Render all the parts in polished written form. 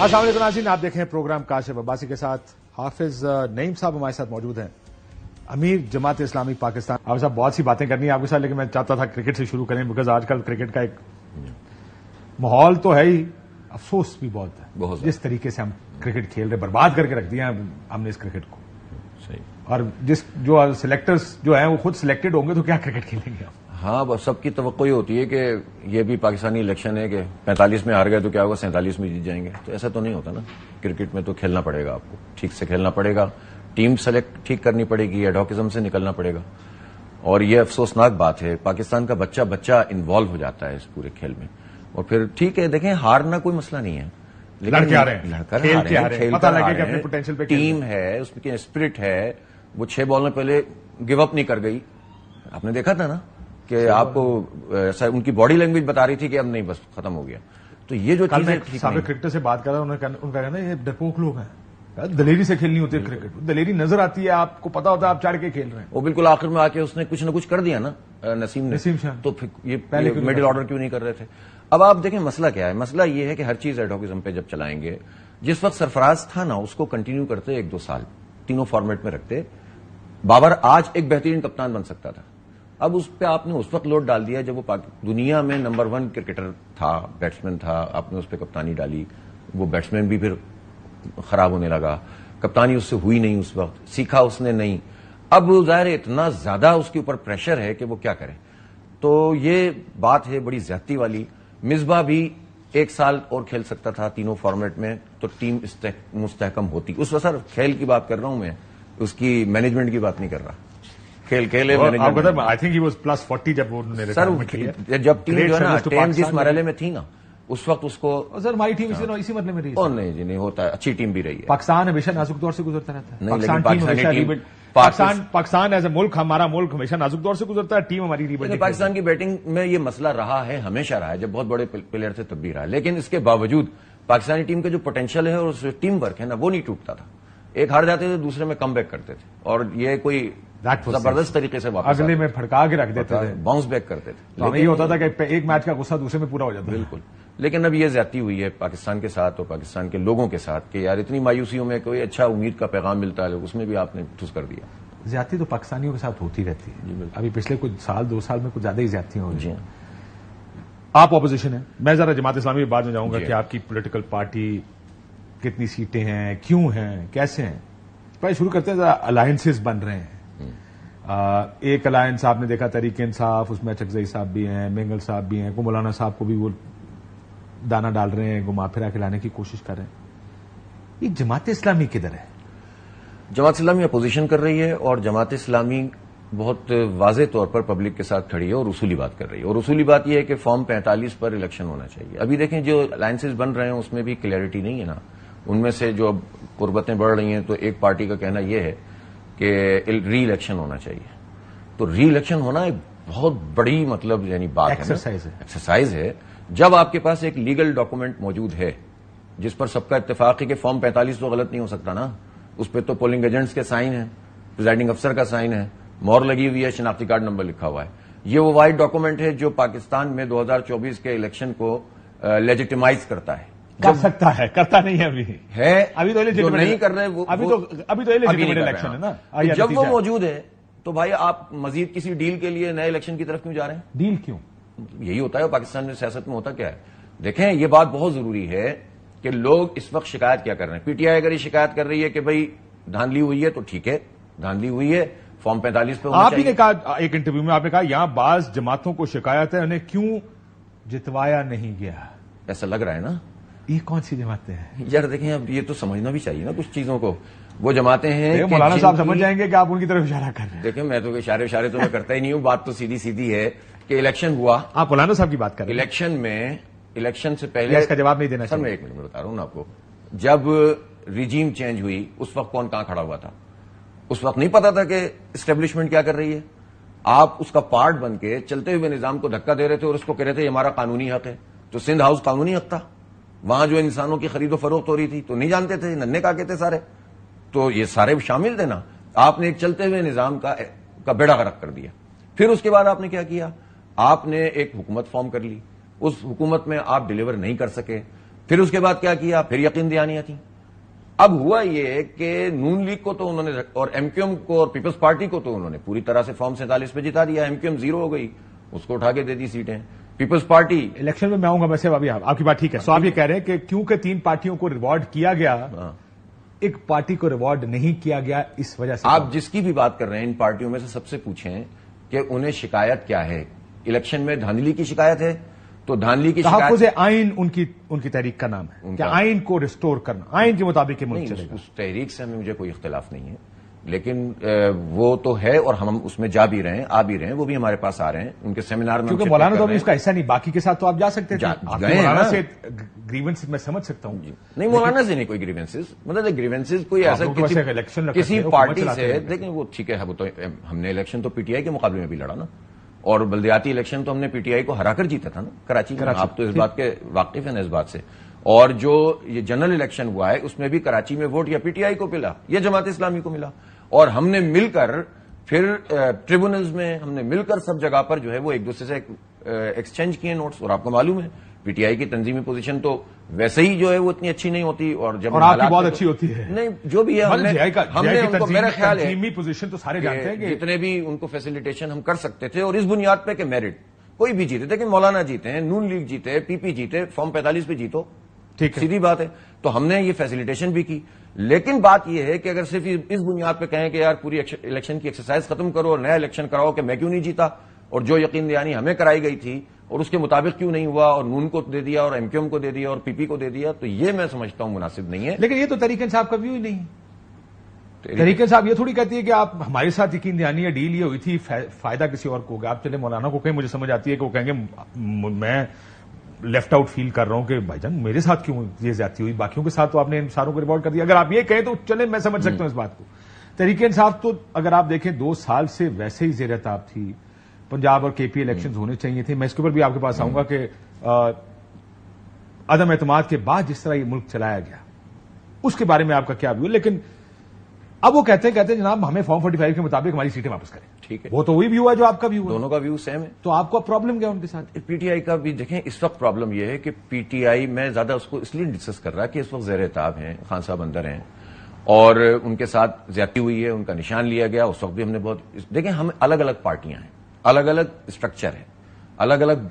السلام علیکم ناظرین، آپ دیکھیں پروگرام کاشف عباسی کے ساتھ حافظ نعیم صاحب ہمارے ساتھ موجود ہیں، امیر جماعت اسلامی پاکستان. آپ صاحب بہت سی باتیں کرنی ہیں آپ کے ساتھ، لیکن میں چاہتا تھا کرکٹ سے شروع کریں بیکاز آج کل کرکٹ کا ایک ماحول تو ہے ہی، افسوس بھی بہت ہے جس طریقے سے ہم کرکٹ کھیل رہے، برباد کر کے رکھ دیا ہم نے اس کرکٹ کو. اور جو سلیکٹرز جو ہیں وہ خود سلیکٹڈ ہوں گے تو کیا کرکٹ کھیلیں گے ہم؟ ہاں، بس سب کی توقع یہ ہوتی ہے کہ یہ بھی پاکستانی الیکشن ہے کہ 45 میں ہار گئے تو کیا ہوگا 47 میں جیت جائیں گے. تو ایسا تو نہیں ہوتا نا. کرکٹ میں تو کھیلنا پڑے گا، آپ کو ٹھیک سے کھیلنا پڑے گا، ٹیم سلیکٹ ٹھیک کرنی پڑے گی، ایڈوکزم سے نکلنا پڑے گا. اور یہ افسوسناک بات ہے، پاکستان کا بچہ انوالو ہو جاتا ہے اس پورے کھیل میں. اور پھر ٹھیک ہے، دیکھیں ہارنا کوئی مسئلہ نہیں ہے، لیکن ٹیم ہے، اس کی اسپرٹ ہے. وہ 6 بال میں پہلے گیو اپ نہیں کر گئی. آپ نے دیکھا تھا نا کہ آپ کو ان کی باڈی لینگویج بتا رہی تھی کہ اب نہیں، بس ختم ہو گیا. تو یہ جو چیزیں سابق کرکٹر سے بات کر رہا ہوں، ان کا کہنا ہے یہ ڈرپوک لوگ ہیں، دلیری سے کھیلنی ہوتی ہے کرکٹ. دلیری نظر آتی ہے، آپ کو پتا ہوتا ہے آپ چڑھ کے کھیل رہے ہیں. وہ بالکل آخر میں آ کے اس نے کچھ نہ کچھ کر دیا نا نسیم شاہ. تو یہ مڈل آرڈر کیوں نہیں کر رہے تھے؟ اب آپ دیکھیں مسئلہ کیا ہے. مسئلہ یہ ہے کہ ہر چیز ایڈوکزم پہ جب چلائیں گے، جس وقت سرفراز تھا نا اس کو کنٹینیو کرتے 1-2 سال، تینوں فارمیٹ میں رکھتے، بابر آج ایک بہترین کپتان بن سکتا تھا. اب اس پہ آپ نے اس وقت لوڈ ڈال دیا جب وہ دنیا میں نمبر 1 کرکٹر تھا، بیٹسمین تھا. آپ نے اس پہ کپتانی ڈالی، وہ بیٹسمین بھی پھر خراب ہونے لگا. کپتانی اس سے ہوئی نہیں، اس وقت سیکھا اس نے نہیں. اب ظاہر اتنا زیادہ اس کے اوپر پریشر ہے کہ وہ کیا کرے. تو یہ بات ہے بڑی زیادتی والی. مصباح بھی 1 سال اور کھیل سکتا تھا تینوں فارمیٹ میں تو ٹیم مستحکم ہوتی. اس وقت سر کھیل کی بات کر رہا ہوں میں، اس کی مینجمنٹ کی بات نہیں کر رہا. کھیلے آئی تھنک ہی واز +40 جب وہ سر جب ٹیم جو ہے نا ٹیم جس مرحلے میں تھی نا اس وقت اس کو سر ہماری ٹیم اسی مرحلے میں رہی. نہیں جی، نہیں ہوتا ہے، اچھی ٹیم بھی رہی ہے. پاکستان ہمیشہ نازک دور سے گزرتا رہتا ہے. پاکستان ایز اے ملک، ہمارا ملک ہمیشہ نازک دور سے گزرتا ہے. ٹیم ہماری ریبلڈ. پاکستان کی بیٹنگ میں یہ مسئلہ رہا ہے، ہمیشہ رہا ہے. جب بہت بڑے پلیئر تھے تب بھی رہا ہے، لیکن اس کے باوجود پاکستانی ٹیم کا جو پوٹینشیل ہے اور ٹیم ورک ہے نا وہ نہیں ٹوٹتا تھا. ایک ہار جاتے تھے دوسرے میں کم بیک کرتے تھے، اور یہ کوئی زبردست طریقے سے واپس اگلے میں پھڑکا کے رکھ دیتے تھے، باؤنس بیک کرتے تھے. لیکن یہ ہوتا تھا کہ ایک میچ کا غصہ دوسرے میں پورا ہو جاتا. بالکل. لیکن اب یہ زیادتی ہوئی ہے پاکستان کے ساتھ اور پاکستان کے لوگوں کے ساتھ کہ یار اتنی مایوسیوں میں کوئی اچھا امید کا پیغام ملتا ہے، اس میں بھی آپ نے ٹھوس کر دیا. زیادتی تو پاکستانیوں کے ساتھ ہوتی رہتی ہے. ابھی پچھلے کچھ سال 2 سال میں کچھ زیادہ ہی زیادتیاں ہو رہی ہیں. آپ اپوزیشن ہیں، میں ذرا جماعت اسلامی کے بعد میں جاؤں گا کہ آپ کی پولیٹیکل پارٹی کتنی سیٹیں ہیں، کیوں ہیں، کیسے ہیں. پہلے شروع کرتے ہیں ذرا الائنسز بن رہے ہیں. ایک الائنس آپ نے دیکھا تحریک انصاف، اس میں چکزئی صاحب بھی ہیں، مینگل صاحب بھی ہیں، کو مولانا صاحب کو بھی وہ دانا ڈال رہے ہیں، گھما پھرا کے لانے کی کوشش کر رہے ہیں. یہ جماعت اسلامی کدھر ہے؟ جماعت اسلامی اپوزیشن کر رہی ہے اور جماعت اسلامی بہت واضح طور پر پبلک کے ساتھ کھڑی ہے اور اصولی بات کر رہی ہے. اور اصولی بات یہ ہے کہ فارم 45 پر الیکشن ہونا چاہیے. ابھی دیکھیں جو الائنسز بن رہے ہیں اس میں بھی کلیئرٹی نہیں ہے نا. ان میں سے جو اب قربتیں بڑھ رہی ہیں تو ایک پارٹی کا کہنا یہ ہے کہ ری الیکشن ہونا چاہیے. تو ری الیکشن ہونا ایک بہت بڑی مطلب یعنی بات ہے، ایکسرسائز ہے. جب آپ کے پاس ایک لیگل ڈاکومنٹ موجود ہے جس پر سب کا اتفاق ہے کہ فارم 45 تو غلط نہیں ہو سکتا نا، اس پہ تو پولنگ ایجنٹس کے سائن ہیں، پریزائڈنگ افسر کا سائن ہے، مہر لگی ہوئی ہے، شناختی کارڈ نمبر لکھا ہوا ہے. یہ وہ واحد ڈاکومنٹ ہے جو پاکستان میں 2024 کے الیکشن کو لیجیٹیمائز کرتا ہے. کر سکتا ہے، کرتا نہیں ہے. ابھی تو نہیں کر رہے، ابھی تو الیکشن ہے نا. جب وہ موجود ہے تو بھائی آپ مزید کسی ڈیل کے لیے نئے الیکشن کی طرف کیوں جا رہے ہیں؟ ڈیل کیوں؟ یہی ہوتا ہے پاکستان میں سیاست میں ہوتا کیا ہے. دیکھیں یہ بات بہت ضروری ہے کہ لوگ اس وقت شکایت کیا کر رہے ہیں. پی ٹی آئی اگر یہ شکایت کر رہی ہے کہ بھائی دھاندلی ہوئی ہے تو ٹھیک ہے، دھاندلی ہوئی ہے، فارم 45 پہ آپ ہی نے کہا ایک انٹرویو میں، آپ نے کہا یہاں بعض جماعتوں کو شکایت ہے انہیں کیوں جتوایا نہیں گیا. ایسا لگ رہا ہے نا. یہ کون سی جماعتیں ہیں یار؟ دیکھیں اب یہ تو سمجھنا بھی چاہیے نا کچھ چیزوں کو. وہ جماعتیں ہیں مولانا صاحب سمجھ جائیں گے کہ آپ ان کی طرف اشارہ کر رہے ہیں. دیکھیں میں تو اشارے تو میں کرتا ہی نہیں ہوں. بات تو سیدھی ہے کہ الیکشن ہوا. آپ مولانا صاحب کی بات کر رہے ہیں. الیکشن میں الیکشن سے پہلے اس کا جواب نہیں دینا سر. میں 1 منٹ میں بتا رہا ہوں نا آپ کو. جب ریجیم چینج ہوئی اس وقت کون کہاں کھڑا ہوا تھا؟ اس وقت نہیں پتا تھا کہ اسٹیبلشمنٹ کیا کر رہی ہے. آپ اس کا پارٹ بن کے چلتے ہوئے نظام کو دھکا دے رہے تھے اور اس کو کہہ رہے تھے یہ ہمارا قانونی حق ہے. تو سندھ ہاؤس قانونی حق تھا. وہاں جو انسانوں کی خرید و فروخت ہو رہی تھی تو نہیں جانتے تھے، ننھے کاکے تھے سارے. تو یہ سارے شامل تھے نا. آپ نے ایک چلتے ہوئے نظام کا بیڑا غرق کر دیا. پھر اس کے بعد آپ نے کیا کیا؟ آپ نے ایک حکومت فارم کر لی. اس حکومت میں آپ ڈیلیور نہیں کر سکے. پھر اس کے بعد کیا کیا؟ پھر یقین دہانیاں تھیں. اب ہوا یہ کہ نون لیگ کو تو انہوں نے اور ایم کیو ایم کو اور پیپلز پارٹی کو تو انہوں نے پوری طرح سے فارم 47 پہ جتا دیا. ایم کیو ایم 0 ہو گئی, اس کو اٹھا کے دے دی سیٹیں. پیپلز پارٹی الیکشن میں آؤں گا ویسے. ابھی آپ کی بات ٹھیک ہے. سو آپ یہ کہہ رہے ہیں کہ کیونکہ 3 پارٹیوں کو ریوارڈ کیا گیا, ایک پارٹی کو ریوارڈ نہیں کیا گیا, اس وجہ سے. آپ جس کی بھی بات کر رہے ہیں ان پارٹیوں میں سے سب سے پوچھیں کہ انہیں شکایت کیا ہے. الیکشن میں دھاندلی کی شکایت ہے تو دھاندلی کی شکایت. تحفظ آئین ان کی تحریک کا نام ہے کہ آئین کو ریسٹور کرنا, آئین کے مطابق یہ ملک چلے گا. اس تحریک سے ہمیں مجھے کوئی اختلاف نہیں ہے, لیکن وہ تو ہے اور ہم اس میں جا بھی رہے ہیں, آ بھی رہے ہیں, وہ بھی ہمارے پاس آ رہے ہیں ان کے سیمینار میں. کیونکہ مولانا تو اس کا حصہ نہیں, باقی کے ساتھ تو آپ جا سکتے تھے. مولانا سے گریونس میں سمجھ سکتا ہوں. نہیں, مولانا سے نہیں کوئی گریونسز, مطلب گریونسز کوئی ایسا کسی پارٹی سے. دیکھیں وہ ٹھیک ہے, وہ تو ہم نے الیکشن تو پی ٹی آئی کے مقابلے میں بھی لڑا نا, اور بلدیاتی الیکشن تو ہم نے پی ٹی آئی کو ہرا کر جیتا تھا نا کراچی میں. آپ تو اس بات کے واقف ہیں اس بات سے. اور جو یہ جنرل الیکشن ہوا ہے اس میں بھی کراچی میں ووٹ یا پی ٹی آئی کو ملا یا جماعت اسلامی کو ملا, اور ہم نے مل کر پھر ٹریبونلز میں ہم نے مل کر سب جگہ پر جو ہے وہ ایک دوسرے سے ایکسچینج کیے نوٹس. اور آپ کو معلوم ہے پی ٹی آئی کی تنظیمی پوزیشن تو ویسے ہی جو ہے وہ اتنی اچھی نہیں ہوتی, اور جب آپ کی بہت اچھی ہوتی ہے. نہیں جو بھی ہے ہم نے ان کو, میرا خیال ہے تنظیمی پوزیشن تو سارے جانتے ہیں کہ جتنے بھی ان کو فیسیلیٹیشن ہم کر سکتے تھے, اور اس بنیاد پہ کہ میرٹ کوئی بھی جیتے. لیکن مولانا جیتے ہیں, نون لیگ جیتے, پی پی جیتے, فارم 45 پہ جیتو, ٹھیک سیدھی بات ہے. تو ہم نے یہ فیسیلیٹیشن بھی کی. لیکن بات یہ ہے کہ اگر صرف اس بنیاد پہ کہیں کہ یار پوری الیکشن کی ایکسرسائز ختم کرو اور نیا الیکشن کراؤ کہ میں کیوں نہیں جیتا, اور جو یقین دہانی ہمیں کرائی گئی تھی اور اس کے مطابق کیوں نہیں ہوا, اور نون کو دے دیا اور ایم کیو ایم کو دے دیا اور پی پی کو دے دیا, تو یہ میں سمجھتا ہوں مناسب نہیں ہے. لیکن یہ تو طریق انصاف کا ویو ہی نہیں ہے. طریق انصاف یہ تھوڑی کہتی ہے کہ آپ ہمارے ساتھ یقین دہانی یا ڈیل یہ ہوئی تھی, فائدہ کسی اور کو ہوگا. آپ چلے مولانا کو کہیں, مجھے سمجھ آتی ہے کہ وہ کہیں گے میں لیفٹ آؤٹ فیل کر رہا ہوں کہ بھائی جان میرے ساتھ کیوں یہ زیادتی ہوئی, باقیوں کے ساتھ تو آپ نے ان ساروں کو ریوارڈ کر دیا. اگر آپ یہ کہیں تو چلے میں سمجھ سکتا ہوں اس بات کو. تحریک انصاف تو اگر آپ دیکھیں 2 سال سے ویسے ہی زیر تاب تھی. پنجاب اور کے پی الیکشنز ہونے چاہیے تھے. میں اس کے اوپر بھی آپ کے پاس آؤں گا کہ عدم اعتماد کے بعد جس طرح یہ ملک چلایا گیا اس کے بارے میں آپ کا کیا ویو. لیکن اب وہ کہتے ہیں جناب ہمیں فارم 45 کے مطابق ہماری سیٹیں واپس کریں. ٹھیک ہے, وہ تو وہی ویو ہے جو آپ کا ویو ہے, دونوں کا ویو سیم ہے. تو آپ کو پرابلم کیا ان کے ساتھ؟ پی ٹی آئی کا بھی دیکھیں, اس وقت پرابلم یہ ہے کہ پی ٹی آئی میں زیادہ اس کو اس لیے ڈسکس کر رہا کہ اس وقت زیر اعتاب ہیں, خان صاحب اندر ہیں, اور ان کے ساتھ زیادتی ہوئی ہے, ان کا نشان لیا گیا. اس وقت بھی ہم نے بہت دیکھیں, ہم الگ الگ پارٹیاں ہیں, الگ الگ اسٹرکچر ہے, الگ الگ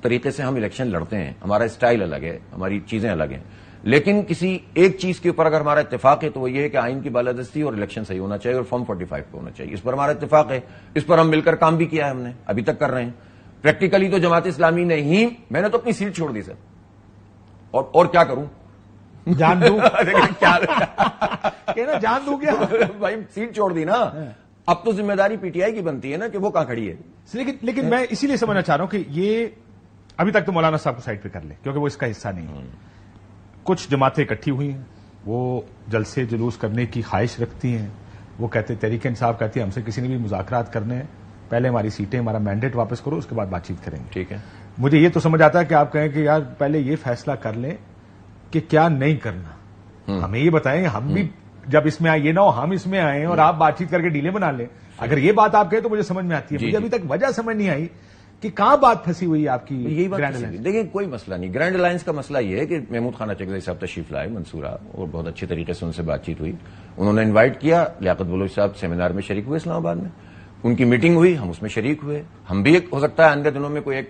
طریقے سے ہم الیکشن لڑتے ہیں, ہمارا اسٹائل الگ ہے, ہماری چیزیں الگ ہیں. لیکن کسی ایک چیز کے اوپر اگر ہمارا اتفاق ہے تو وہ یہ ہے کہ آئین کی بالادستی اور الیکشن صحیح ہونا چاہیے اور فارم 45 پہ ہونا چاہیے. اس پر ہمارا اتفاق ہے, اس پر ہم مل کر کام بھی کیا ہے, ہم نے ابھی تک کر رہے ہیں. پریکٹیکلی تو جماعت اسلامی نے ہی, میں نے تو اپنی سیٹ چھوڑ دی سر, اور کیا کروں, جان دوں کہنا جان دوں کیا بھائی, سیٹ چھوڑ دی نا. اب تو ذمہ داری پی ٹی آئی کی بنتی ہے نا کہ وہ کہاں کھڑی ہے. لیکن میں اسی لیے سمجھنا چاہ رہا ہوں کہ یہ ابھی تک تو مولانا صاحب کو سائڈ پہ کر لے کیونکہ وہ اس کا حصہ نہیں ہے. کچھ جماعتیں اکٹھی ہوئی ہیں, وہ جلسے جلوس کرنے کی خواہش رکھتی ہیں. وہ کہتے تحریک انصاف کہتی ہے ہم سے کسی نے بھی مذاکرات کرنے ہیں, پہلے ہماری سیٹیں, ہمارا مینڈیٹ واپس کرو, اس کے بعد بات چیت کریں گے. ٹھیک ہے, مجھے یہ تو سمجھ آتا ہے کہ آپ کہیں کہ یار پہلے یہ فیصلہ کر لیں کہ کیا نہیں کرنا, ہمیں یہ بتائیں. ہم بھی جب اس میں آئے, یہ نہ ہو ہم اس میں آئیں اور آپ بات چیت کر کے ڈیلے بنا لیں. اگر یہ بات آپ کہیں تو مجھے سمجھ میں آتی ہے. مجھے ابھی تک وجہ سمجھ نہیں آئی کہ کہاں بات پھنسی ہوئی آپ کی. یہی بات دیکھیں, کوئی مسئلہ نہیں. گرینڈ الائنس کا مسئلہ یہ ہے کہ محمود خان اچکزئی صاحب تشریف لائے منصورہ, اور بہت اچھے طریقے سے ان سے بات چیت ہوئی. انہوں نے انوائٹ کیا, لیاقت بلوچ صاحب سیمینار میں شریک ہوئے اسلام آباد میں, ان کی میٹنگ ہوئی, ہم اس میں شریک ہوئے. ہم بھی ایک ہو سکتا ہے آئندہ دنوں میں کوئی ایک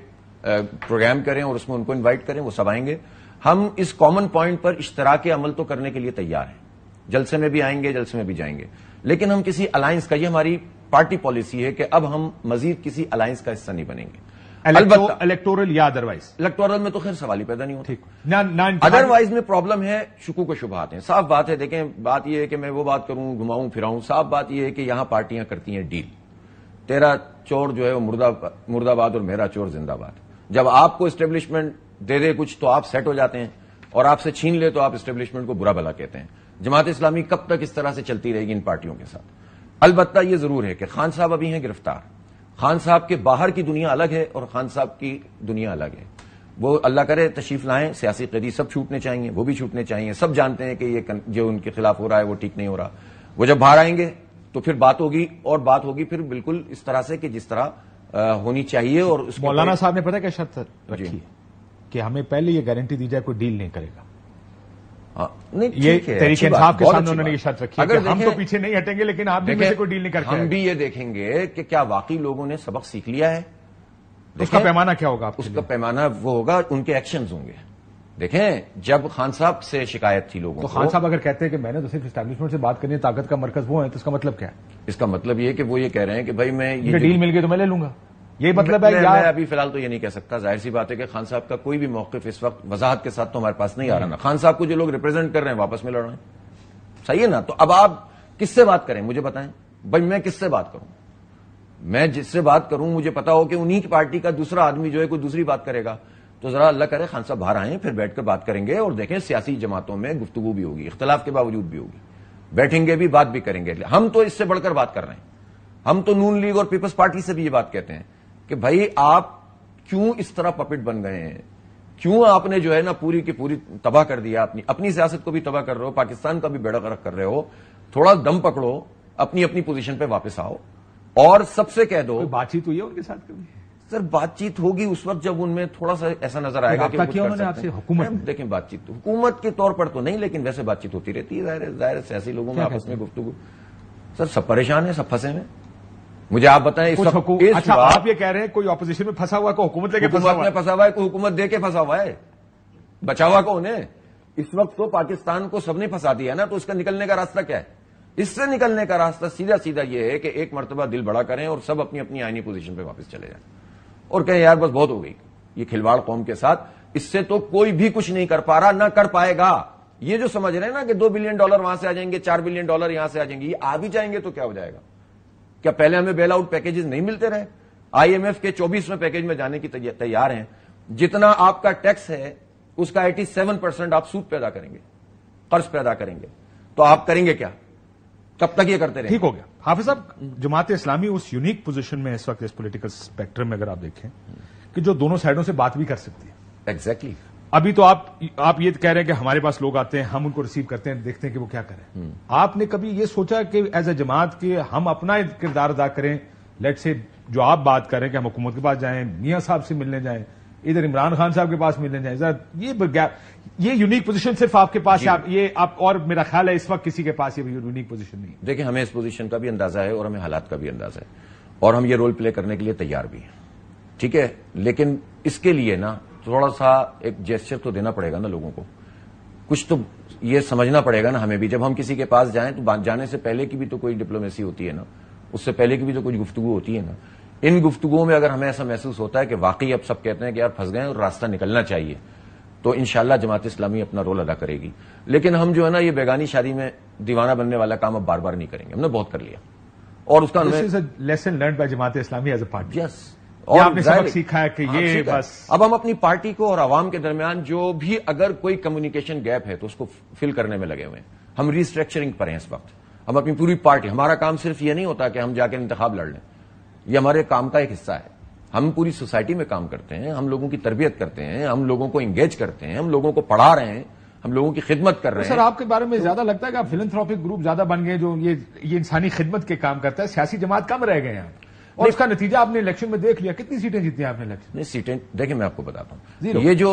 پروگرام کریں اور اس میں ان کو انوائٹ کریں, وہ سب آئیں گے. ہم اس کامن پوائنٹ پر اشتراک عمل تو کرنے کے لیے تیار ہیں, جلسے میں بھی آئیں گے, جلسے میں بھی جائیں گے. لیکن ہم کسی الائنس کا, یہ ہماری پارٹی پالیسی ہے کہ اب ہم مزید کسی الائنس کا حصہ نہیں بنیں گے. الیکٹورل یا ادروائز, الیکٹورل میں تو خیر سوال ہی پیدا نہیں ہوتا. ادروائز میں پرابلم ہے, شکوک و شبہات ہیں. صاف بات ہے, دیکھیں بات یہ ہے کہ میں وہ بات کروں, گھماؤں پھراؤں. صاف بات یہ ہے کہ یہاں پارٹیاں کرتی ہیں ڈیل. تیرا چور جو ہے وہ مرد آباد اور میرا چور زندہ باد. جب آپ کو اسٹیبلشمنٹ دے دے کچھ تو آپ سیٹ ہو جاتے ہیں, اور آپ سے چھین لے تو آپ اسٹیبلشمنٹ کو برا بھلا کہتے ہیں. جماعت اسلامی کب تک اس طرح سے چلتی رہے گی ان پارٹیوں کے ساتھ؟ البتہ یہ ضرور ہے کہ خان صاحب ابھی ہیں گرفتار. خان صاحب کے باہر کی دنیا الگ ہے اور خان صاحب کی دنیا الگ ہے. وہ اللہ کرے تشریف لائیں, سیاسی قیدی سب چھوٹنے چاہیے, وہ بھی چھوٹنے چاہیے. سب جانتے ہیں کہ یہ جو ان کے خلاف ہو رہا ہے وہ ٹھیک نہیں ہو رہا. وہ جب باہر آئیں گے تو پھر بات ہوگی, اور بات ہوگی پھر بالکل اس طرح سے کہ جس طرح ہونی چاہیے. اور مولانا صاحب نے پتہ کیا شرط رکھی ہے کہ ہمیں پہلے یہ گارنٹی دی جائے کوئی ڈیل نہیں کرے گا. یہ تحریک انصاف کے سامنے انہوں نے یہ شرط رکھی ہے کہ ہم تو پیچھے نہیں ہٹیں گے لیکن آپ بھی کوئی ڈیل نہیں کرتے. ہم بھی یہ دیکھیں گے کہ کیا واقعی لوگوں نے سبق سیکھ لیا ہے. اس کا پیمانہ کیا ہوگا؟ اس کا پیمانہ وہ ہوگا ان کے ایکشنز ہوں گے. دیکھیں جب خان صاحب سے شکایت تھی لوگوں کو، تو خان صاحب اگر کہتے ہیں کہ میں نے تو صرف اسٹیبلشمنٹ سے بات کرنی ہے، طاقت کا مرکز وہ ہے، تو اس کا مطلب کیا ہے؟ اس کا مطلب یہ کہ وہ یہ کہہ رہے ہیں کہ بھائی میں یہ ڈیل مل گئی تو میں لے لوں گا، یہی مطلب ہے. میں ابھی فی الحال تو یہ نہیں کہہ سکتا. ظاہر سی بات ہے کہ خان صاحب کا کوئی بھی موقف اس وقت وضاحت کے ساتھ تو ہمارے پاس نہیں آ رہا نا. خان صاحب کو جو لوگ ریپرزینٹ کر رہے ہیں واپس میں لڑ رہے ہیں، صحیح ہے نا. تو اب آپ کس سے بات کریں مجھے بتائیں. بھائی میں کس سے بات کروں؟ میں جس سے بات کروں مجھے پتا ہو کہ انہی کی پارٹی کا دوسرا آدمی جو ہے کوئی دوسری بات کرے گا، تو ذرا اللہ کرے خان صاحب باہر آئیں، پھر بیٹھ کر بات کریں گے اور دیکھیں سیاسی جماعتوں میں گفتگو بھی ہوگی، اختلاف کے باوجود بھی ہوگی، بیٹھیں گے بھی، بات بھی کریں گے. ہم تو اس سے بڑھ کر بات کر رہے ہیں. ہم تو نون لیگ اور پیپلز پارٹی سے بھی یہ بات کہتے ہیں کہ بھائی آپ کیوں اس طرح پپٹ بن گئے ہیں؟ کیوں آپ نے جو ہے نا پوری کی پوری تباہ کر دیا، اپنی سیاست کو بھی تباہ کر رہے ہو، پاکستان کا بھی بیڑا غرق کر رہے ہو. تھوڑا دم پکڑو، اپنی پوزیشن پہ واپس آؤ اور سب سے کہہ دو. بات چیت ہوئی ہے ان کے ساتھ کبھی؟ سر بات چیت ہوگی اس وقت جب ان میں تھوڑا سا ایسا نظر آئے گا کہ حکومت دیکھیں بات چیت حکومت کے طور پر تو نہیں، لیکن ویسے بات چیت ہوتی رہتی ہے. ظاہر سیاسی لوگوں میں آپس میں گفتگو. سر سب پریشان ہیں، سب پھنسے ہیں. مجھے آپ بتائیں اچھا آپ یہ کہہ رہے ہیں کوئی اپوزیشن میں پھنسا ہوا ہے، کوئی حکومت لے کے پھنسا ہوا ہے، کوئی حکومت دے کے پھنسا ہوا ہے. بچا ہوا کون ہے اس وقت؟ تو پاکستان کو سب نے پھنسا دیا نا. تو اس کا نکلنے کا راستہ کیا ہے؟ اس سے نکلنے کا راستہ سیدھا یہ ہے کہ ایک مرتبہ دل بڑا کریں اور سب اپنی آئینی پوزیشن پہ واپس چلے جائیں اور کہیں یار بس بہت ہو گئی یہ کھلواڑ قوم کے ساتھ. اس سے تو کوئی بھی کچھ نہیں کر پا رہا، نہ کر پائے گا. یہ جو سمجھ رہے ہیں نا کہ $2 بلین وہاں سے آ جائیں گے، $4 بلین یہاں سے آ جائیں گے، یہ آ بھی جائیں گے تو کیا ہو جائے گا؟ کیا پہلے ہمیں بیل آؤٹ پیکیجز نہیں ملتے رہے؟ IMF کے 24ویں پیکیج میں جانے کی تیار ہیں. جتنا آپ کا ٹیکس ہے اس کا 87% آپ سود پیدا کریں گے، قرض پیدا کریں گے. تو آپ کریں گے کیا؟ کب تک یہ کرتے رہیں؟ ٹھیک ہو گیا. حافظ صاحب، جماعت اسلامی اس یونیک پوزیشن میں اس وقت اس پولیٹیکل اسپیکٹرم میں اگر آپ دیکھیں کہ جو دونوں سائڈوں سے بات بھی کر سکتی ہے. ایگزیکٹلی. ابھی تو آپ یہ کہہ رہے ہیں کہ ہمارے پاس لوگ آتے ہیں، ہم ان کو ریسیو کرتے ہیں، دیکھتے ہیں کہ وہ کیا کریں. آپ نے کبھی یہ سوچا کہ ایز اے جماعت کے ہم اپنا کردار ادا کریں؟ لیٹ سے جو آپ بات کر رہے ہیں کہ ہم حکومت کے پاس جائیں، میاں صاحب سے ملنے جائیں، ادھر عمران خان صاحب کے پاس ملنے جائیں. یہ یونیک پوزیشن صرف آپ کے پاس ہے، اور میرا خیال ہے اس وقت کسی کے پاس یہ یونیک پوزیشن نہیں. دیکھیں ہمیں اس پوزیشن کا بھی اندازہ ہے اور ہمیں حالات کا بھی اندازہ ہے اور ہم یہ رول پلے کرنے کے لیے تیار بھی ہیں. ٹھیک ہے، لیکن اس کے لیے نا تھوڑا سا ایک جیسچر تو دینا پڑے گا نا لوگوں کو. کچھ تو یہ سمجھنا پڑے گا نا ہمیں بھی. جب ہم کسی کے پاس جائیں تو جانے سے پہلے کی بھی تو کوئی ڈپلومیسی ہوتی ہے نا، اس سے پہلے کی بھی تو کچھ گفتگو ہوتی ہے نا. ان گفتگوؤں میں اگر ہمیں ایسا محسوس ہوتا ہے کہ واقعی اب سب کہتے ہیں کہ یار پھنس گئے اور راستہ نکلنا چاہیے، تو انشاءاللہ جماعت اسلامی اپنا رول ادا کرے گی. لیکن ہم جو ہے نا یہ بیگانی شادی میں دیوانہ بننے والا کام اب بار بار نہیں کریں گے. ہم نے بہت کر لیا اور اس کا lesson learned by Jamaat Islami as a party. یس، اور آپ نے سبق سیکھا ہے کہ یہ بس اب ہم اپنی پارٹی کو اور عوام کے درمیان جو بھی اگر کوئی کمیونیکیشن گیپ ہے تو اس کو فل کرنے میں لگے ہوئے ہیں. ہم ریسٹرکچرنگ پر ہیں اس وقت. ہم اپنی پوری پارٹی، ہمارا کام صرف یہ نہیں ہوتا کہ ہم جا کے انتخاب لڑ لیں، یہ ہمارے کام کا ایک حصہ ہے. ہم پوری سوسائٹی میں کام کرتے ہیں، ہم لوگوں کی تربیت کرتے ہیں، ہم لوگوں کو انگیج کرتے ہیں، ہم لوگوں کو پڑھا رہے ہیں، ہم لوگوں کی خدمت کر رہے ہیں. سر آپ کے بارے میں زیادہ لگتا ہے کہ آپ فلنتھروپک گروپ زیادہ بن گئے جو یہ انسانی خدمت کے کام کرتا ہے، سیاسی جماعت کم رہ گئے ہیں. اور اس کا نتیجہ آپ نے الیکشن میں دیکھ لیا. کتنی سیٹیں جیتی ہیں آپ نے الیکشن؟ نہیں سیٹیں دیکھیں میں آپ کو بتاتا ہوں. زیرو. یہ جو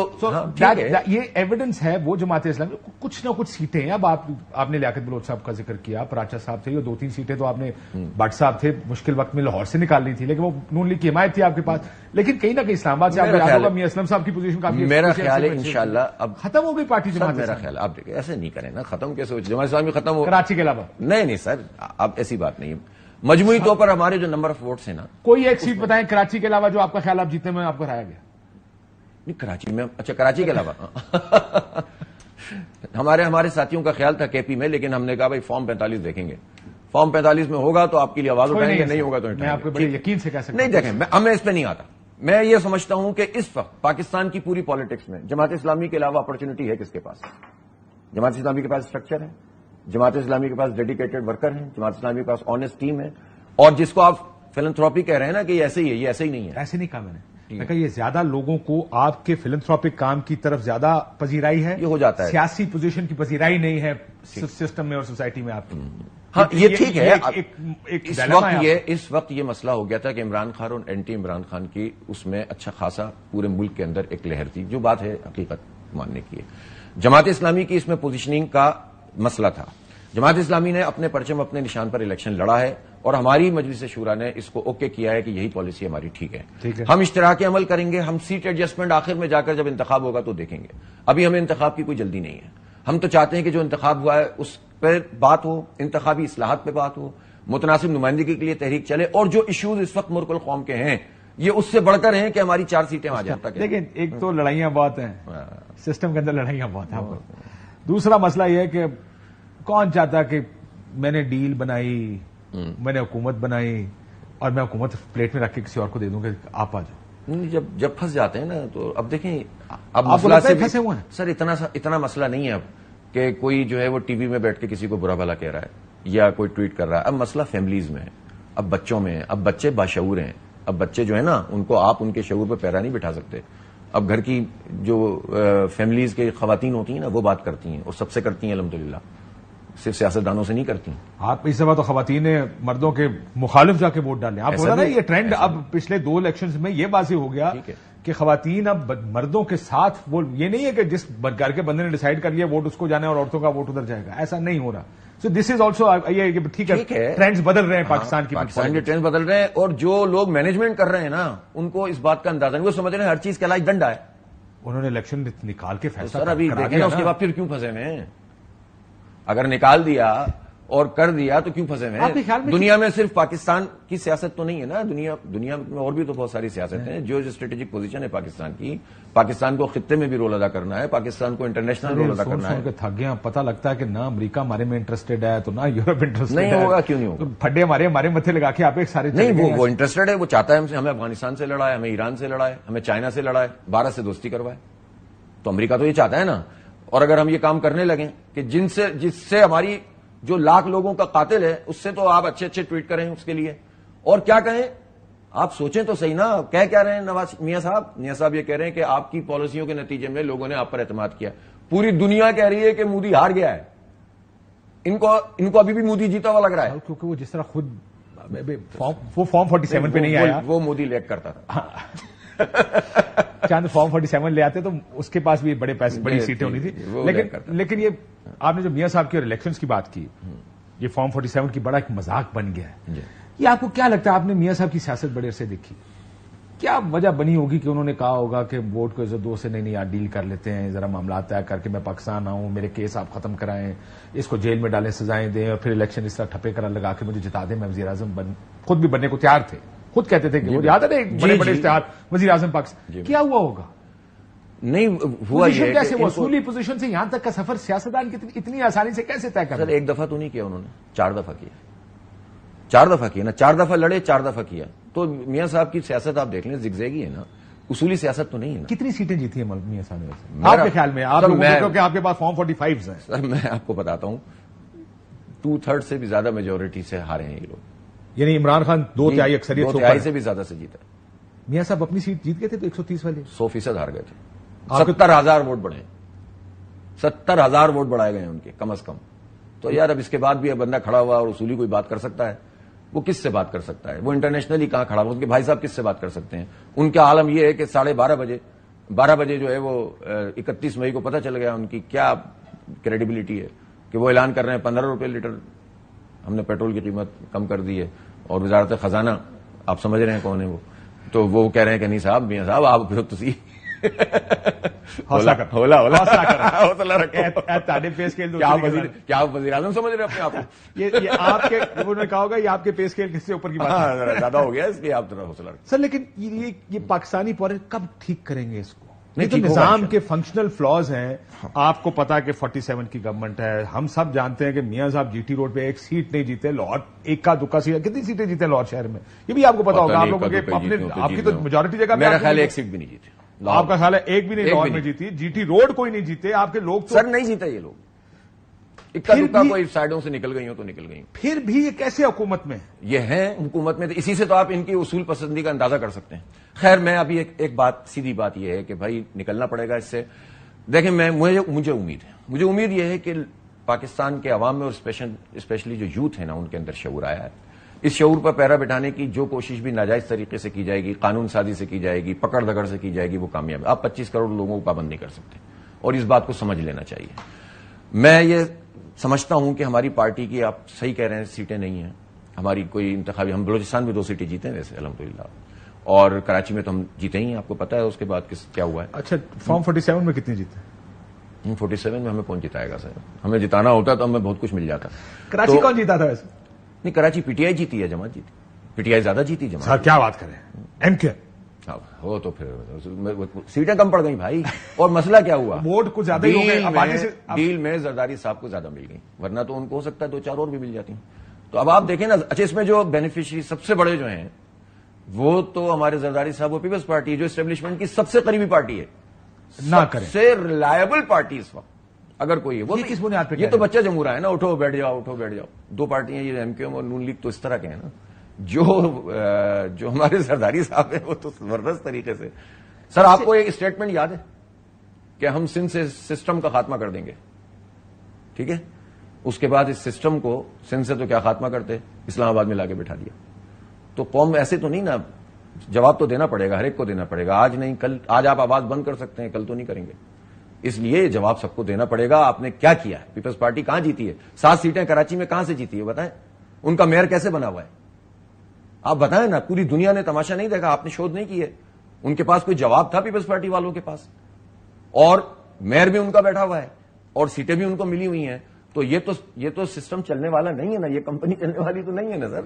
یہ ایویڈنس ہے وہ جماعت اسلامی کچھ نہ کچھ سیٹیں ہیں. اب آپ نے لیاقت بلوچ صاحب کا ذکر کیا، پراچا صاحب تھے، یہ 2-3 سیٹیں تو آپ نے بٹ صاحب تھے مشکل وقت میں لاہور سے نکالنی تھی، لیکن وہ نون لیگ کی حمایت تھی آپ کے پاس. لیکن کہیں نہ کہیں اسلام آباد سے آپ یاد ہوگا میاں اسلم صاحب کی پوزیشن کافی، میرا خیال ہے انشاءاللہ اب ختم ہو گئی پارٹی جماعت. میرا خیال آپ دیکھیں ایسے نہیں کریں نا، ختم کیسے ہو جماعت اسلامی ختم ہو کراچی کے علاوہ؟ نہیں سر، اب ایسی بات نہیں ہے. مجموعی طور پر ہمارے جو نمبر آف ووٹس ہیں نا، کوئی ایک سیٹ بتائیں کراچی کے علاوہ جو آپ کا خیال آپ جیتنے میں آپ کو ہرایا گیا. نہیں کراچی میں، اچھا کراچی کے علاوہ ہمارے ساتھیوں کا خیال تھا KP میں، لیکن ہم نے کہا بھائی فارم 45 دیکھیں گے. فارم 45 میں ہوگا تو آپ کے لیے آواز اٹھائیں گے، نہیں ہوگا تو میں آپ کو بڑے یقین سے کہہ سکتا ہوں. نہیں دیکھیں ہمیں اس پہ نہیں آتا. میں یہ سمجھتا ہوں کہ اس وقت پاکستان کی پوری پالیٹکس میں جماعت اسلامی کے علاوہ اپرچونٹی ہے کس کے پاس؟ جماعت اسلامی کے پاس اسٹرکچر ہے، جماعت اسلامی کے پاس ڈیڈیکیٹڈ ورکر ہیں، جماعت اسلامی کے پاس آنےسٹ ٹیم ہے. اور جس کو آپ فلنتھروپی کہہ رہے ہیں نا کہ یہ ایسے ہی ہے، یہ ایسے ہی نہیں ہے. ایسے نہیں کہا میں نے کہا یہ زیادہ لوگوں کو آپ کے فلنتھروپک کام کی طرف زیادہ پذیرائی ہے، یہ ہو جاتا ہے. سیاسی پوزیشن کی پذیرائی نہیں ہے سسٹم میں اور سوسائٹی میں آپ کی. ہاں یہ ٹھیک ہے. اس وقت یہ مسئلہ ہو گیا تھا کہ عمران خان اور اینٹی عمران خان کی اس میں اچھا خاصا پورے ملک کے اندر ایک لہر تھی, جو بات ہے حقیقت ماننے کی ہے. جماعت اسلامی کی اس میں پوزیشننگ کا مسئلہ تھا. جماعت اسلامی نے اپنے پرچم اپنے نشان پر الیکشن لڑا ہے اور ہماری مجلس شورا نے اس کو اوکے کیا ہے کہ یہی پالیسی ہماری ٹھیک ہے. ہم اشتراک عمل کریں گے, ہم سیٹ ایڈجسٹمنٹ آخر میں جا کر جب انتخاب ہوگا تو دیکھیں گے. ابھی ہمیں انتخاب کی کوئی جلدی نہیں ہے. ہم تو چاہتے ہیں کہ جو انتخاب ہوا ہے اس پہ بات ہو, انتخابی اصلاحات پہ بات ہو, متناسب نمائندگی کے لیے تحریک چلے, اور جو ایشوز اس وقت ملک القوم کے ہیں یہ اس سے بڑھ کر ہیں کہ ہماری 4 سیٹیں آ جائیں. لیکن ایک تو لڑائیاں بہت ہیں, سسٹم کے اندر لڑائیاں بہت ہیں. دوسرا مسئلہ یہ ہے کہ کون چاہتا کہ میں نے ڈیل بنائی, میں نے حکومت بنائی اور میں حکومت پلیٹ میں رکھ کے کسی اور کو دے دوں کہ آپ آ جاؤ. جب پھنس جاتے ہیں نا تو اب دیکھیں, اب مسئلہ سے پھنسے ہوئے ہیں سر. اتنا مسئلہ نہیں ہے اب کہ کوئی جو ہے وہ ٹی وی میں بیٹھ کے کسی کو برا بھلا کہہ رہا ہے یا کوئی ٹویٹ کر رہا ہے. اب مسئلہ فیملیز میں ہے, اب بچوں میں ہے. اب بچے باشعور ہیں. اب بچے جو ہے نا ان کو آپ ان کے شعور پہ پیرا نہیں بٹھا سکتے. اب گھر کی جو فیملیز کے خواتین ہوتی ہیں نا وہ بات کرتی ہیں, اور سب سے کرتی ہیں الحمدللہ, صرف سیاستدانوں سے نہیں کرتی. آپ اس دفعہ تو خواتین نے مردوں کے مخالف جا کے ووٹ ڈالے. آپ بولا نا یہ ٹرینڈ اب پچھلے 2 الیکشنز میں یہ واضح ہو گیا کہ خواتین اب مردوں کے ساتھ, وہ یہ نہیں ہے کہ جس گھر کے بندے نے ڈیسائیڈ کر لیا ووٹ اس کو جانا ہے اور عورتوں کا ووٹ ادھر جائے گا, ایسا نہیں ہو رہا. سو دس از آلسو یہ ٹھیک ہے, ٹرینڈز بدل رہے ہیں پاکستان کی, پاکستان کے ٹرینڈز بدل رہے ہیں. اور جو لوگ مینجمنٹ کر رہے ہیں نا ان کو اس بات کا اندازہ نہیں, وہ سمجھ رہے ہیں ہر چیز کا علاج ڈنڈا ہے. انہوں نے الیکشن نکال کے فیصلہ سر ابھی دیکھیں نا اس کے بعد پھر کیوں پھنسے ہوئے ہیں. اگر نکال دیا اور کر دیا تو کیوں پھنسے ہوئے ہیں. دنیا میں صرف پاکستان کی سیاست تو نہیں ہے نا, دنیا میں اور بھی تو بہت ساری سیاستیں ہیں. جو اسٹریٹجک پوزیشن ہے پاکستان کی, پاکستان کو خطے میں بھی رول ادا کرنا ہے, پاکستان کو انٹرنیشنل رول ادا کرنا ہے. تھک گیا, پتہ لگتا ہے کہ نہ امریکہ ہمارے میں انٹرسٹڈ ہے تو نہ یورپ انٹرسٹڈ نہیں ہوگا. کیوں نہیں ہوگا, پھڈے ہمارے متھے لگا کے آپ ایک سارے نہیں, وہ انٹرسٹڈ ہے, وہ چاہتا ہے ہمیں افغانستان سے لڑا ہے, ہمیں ایران سے لڑا ہے, ہمیں چائنا سے لڑا ہے, 12 سے دوستی کروائے. تو امریکہ تو یہ چاہتا ہے نا. اور اگر ہم یہ کام کرنے لگیں کہ جس سے ہماری جو لاکھ لوگوں کا قاتل ہے اس سے تو آپ اچھے ٹویٹ کریں اس کے لیے, اور کیا کہیں آپ سوچیں تو صحیح نا. کہہ کیا رہے ہیں میاں صاحب یہ کہہ رہے ہیں کہ آپ کی پالیسیوں کے نتیجے میں لوگوں نے آپ پر اعتماد کیا. پوری دنیا کہہ رہی ہے کہ مودی ہار گیا ہے. ان کو ابھی بھی مودی جیتا ہوا لگ رہا ہے, کیونکہ وہ جس طرح خود وہ فارم 47 پہ نہیں آیا, وہ مودی لیک کرتا تھا. چاند فارم 47 لے آتے تو اس کے پاس بھی بڑے پیسے, بڑی سیٹیں ہونی تھی. لیکن یہ آپ نے جو میاں صاحب کی الیکشنز کی بات کی, یہ فارم 47 کی بڑا ایک مذاق بن گیا ہے. یہ آپ کو کیا لگتا ہے, آپ نے میاں صاحب کی سیاست بڑے عرصے دیکھی, کیا وجہ بنی ہوگی کہ انہوں نے کہا ہوگا کہ ووٹ کو عزت دو سے نہیں یار ڈیل کر لیتے ہیں, ذرا معاملات طے کر کے میں پاکستان آؤں, میرے کیس آپ ختم کرائیں, اس کو جیل میں ڈالیں, سزائیں دیں, اور پھر الیکشن اس طرح ٹھپے کرا لگا کے مجھے جتا دیں, میں وزیر اعظم خود بھی بننے کو تیار تھے, خود کہتے تھے کہ وہ یاد ہے بڑے بڑے اشتہار وزیر اعظم پاکستان. کیا ہوا ہوگا, نہیں ہوا یہ کیسے وہ اصولی پوزیشن سے یہاں تک کا سفر سیاستدان اتنی آسانی سے کیسے طے کر؟ سر ایک دفعہ تو نہیں کیا انہوں نے, 4 دفعہ کیا. 4 دفعہ کیا نا, 4 دفعہ لڑے, 4 دفعہ کیا. تو میاں صاحب کی سیاست آپ دیکھ لیں زگزیگی ہے نا, اصولی سیاست تو نہیں ہے نا. کتنی سیٹیں جیتی ہیں میاں صاحب نے آپ کے خیال میں؟ آپ کے پاس فارم 45 ہیں. سر میں آپ کو بتاتا ہوں 2/3 سے بھی زیادہ میجورٹی سے ہارے ہیں یہ لوگ. یعنی عمران خان 2/3 اکثریت 2/3 سے بھی زیادہ سے جیتا. میاں صاحب اپنی سیٹ جیت گئے تھے تو 130 والے 100% ہار گئے تھے. 70,000 ووٹ بڑھے, 70,000 ووٹ بڑھائے گئے ان کے کم از کم. تو یار اب اس کے بعد بھی بندہ کھڑا ہوا اور اصولی کوئی بات کر سکتا ہے, وہ کس سے بات کر سکتا ہے؟ وہ انٹرنیشنلی کہاں کھڑا ہوا, ان کے بھائی صاحب کس سے بات کر سکتے ہیں؟ ان کا عالم یہ ہے کہ 12:30 بجے جو ہے وہ 31 مئی کو پتہ چل گیا ان کی کیا کریڈیبلٹی ہے کہ وہ اعلان کر رہے ہیں 15 روپے لیٹر ہم نے پیٹرول کی قیمت کم کر دی ہے, اور وزارت خزانہ آپ سمجھ رہے ہیں کون ہے وہ, تو وہ کہہ رہے ہیں کہ نہیں صاحب, میاں صاحب آپ تسی کیا آپ وزیر اعظم سمجھ رہے اپنے آپ کو؟ یہ آپ کے انہوں نے کہا ہوگا یہ آپ کے پے اسکیل کس سے اوپر کی بات ہے, زیادہ ہو گیا اس لیے آپ ذرا حوصلہ رکھیں. سر لیکن یہ پاکستانی پالیٹکس کب ٹھیک کریں گے اس کو؟ نہیں تو نظام کے فنکشنل فلاز ہیں. آپ کو پتا کہ 47 کی گورنمنٹ ہے, ہم سب جانتے ہیں کہ میاں صاحب جی ٹی روڈ پہ ایک سیٹ نہیں جیتے, لاہور ایک کا دکا سیٹ, کتنی سیٹیں جیتے لاہور شہر میں یہ بھی آپ کو پتا ہوگا. آپ لوگوں کے آپ کی تو میجورٹی جگہ میرا خیال ایک سیٹ بھی نہیں جیتے. آپ کا خیال ہے ایک بھی نہیں لاہور میں جیتی, جی ٹی روڈ کوئی نہیں جیتے آپ کے لوگ. سر نہیں جیتا یہ لوگ, اکا دکا کوئی سائڈوں سے نکل گئی ہو تو نکل گئی. پھر بھی یہ کیسے حکومت میں یہ ہیں حکومت میں, اسی سے تو آپ ان کی اصول پسندی کا اندازہ کر سکتے ہیں. خیر میں ابھی ایک بات, سیدھی بات یہ ہے کہ بھائی نکلنا پڑے گا اس سے. دیکھیں مجھے امید ہے, مجھے امید یہ ہے کہ پاکستان کے عوام میں اور اسپیشلی جو یوتھ ہے نا ان کے اندر شعور آیا ہے. اس شعور پر پیرا بٹھانے کی جو کوشش بھی ناجائز طریقے سے کی جائے گی, قانون سازی سے کی جائے گی, پکڑ دگڑ سے کی جائے گی, وہ کامیاب ہے. آپ 25 کروڑ لوگوں کو پابند نہیں کر سکتے اور اس بات کو سمجھ لینا چاہیے. میں یہ سمجھتا ہوں کہ ہماری پارٹی کی, آپ صحیح کہہ رہے ہیں, سیٹیں نہیں ہیں ہماری کوئی انتخابی. ہم بلوچستان میں 2 سیٹیں جیتے ہیں ویسے الحمدللہ, اور کراچی میں تو ہم جیتے ہی ہیں, آپ کو پتا ہے اس کے بعد کیا ہوا ہے. اچھا, فارم 47 میں کتنے جیتے؟ 47 میں ہمیں کون جتائے گا سر؟ ہمیں جتانا ہوتا تو ہمیں بہت کچھ مل جاتا. کراچی کون جیتا تھا ویسے؟ نہیں, کراچی پی ٹی آئی جیتی ہے, جماعت جیتی. پی ٹی آئی زیادہ جیتی, جماعت. کیا بات کریں, ایم کیو ہو تو پھر سیٹیں کم پڑ گئی بھائی. اور مسئلہ کیا ہوا, ووٹ کو زیادہ ہی ہو گئے, ڈیل میں زرداری صاحب کو زیادہ مل گئی, ورنہ تو ان کو ہو سکتا ہے 2-4 اور بھی مل جاتی. تو اب آپ دیکھیں نا, اچھا اس میں جو بینیفیشری سب سے بڑے جو ہیں وہ تو ہمارے زرداری صاحب, وہ پیپلز پارٹی ہے جو اسٹیبلشمنٹ کی سب سے قریبی پارٹی ہے, سب سے ریلائبل پارٹی اس وقت اگر کوئی ہے. وہ کس بنیاد پہ؟ یہ تو بچہ جمہورہ ہے نا, اٹھو بیٹھ جاؤ, اٹھو بیٹھ جاؤ. 2 پارٹیاں یہ ایم کیو ایم اور نون لیگ تو اس طرح کے ہیں نا. جو ہمارے زرداری صاحب ہیں وہ تو زبردست طریقے سے. سر آپ کو ایک اسٹیٹمنٹ یاد ہے کہ ہم سندھ سے سسٹم کا خاتمہ کر دیں گے, ٹھیک ہے. اس کے بعد اس سسٹم کو سندھ سے تو کیا خاتمہ کرتے, اسلام آباد میں لا کے بٹھا دیا. تو قوم ایسے تو نہیں نا, جواب تو دینا پڑے گا, ہر ایک کو دینا پڑے گا. آج نہیں کل, آج آپ آواز بند کر سکتے ہیں, کل تو نہیں کریں گے. اس لیے جواب سب کو دینا پڑے گا. آپ نے کیا کیا ہے؟ پیپلز پارٹی کہاں جیتی ہے؟ 7 سیٹیں کراچی میں کہاں سے جیتی ہے بتائیں؟ ان کا میئر کیسے بنا ہوا ہے آپ بتائیں نا. پوری دنیا نے تماشا نہیں دیکھا, آپ نے شودھ نہیں کیے. ان کے پاس کوئی جواب تھا پیپلز پارٹی والوں کے پاس, اور میئر بھی ان کا بیٹھا ہوا ہے اور سیٹیں بھی ان کو ملی ہوئی ہیں. تو یہ تو سسٹم چلنے والا نہیں ہے نا, یہ کمپنی چلنے والی تو نہیں ہے نا سر.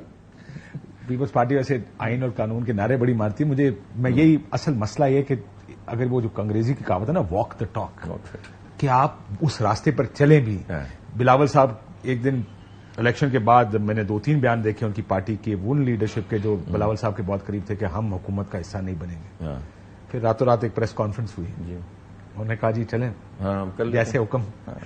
پیپلز پارٹی ویسے آئین اور قانون کے نعرے بڑی مارتی ہے. میں یہی اصل مسئلہ یہ کہ اگر وہ جو انگریزی کی کہاوت ہے نا, واک دا ٹاک, کہ آپ اس راستے پر چلیں بھی. بلاول صاحب ایک دن الیکشن کے بعد میں نے 2-3 بیان دیکھے ان کی پارٹی کے, ون لیڈرشپ کے, جو بلاول صاحب کے بہت قریب تھے کہ ہم حکومت کا حصہ نہیں بنیں گے. پھر راتوں رات ایک پریس کانفرنس ہوئی, انہوں نے کہا جی چلیں جیسے حکم.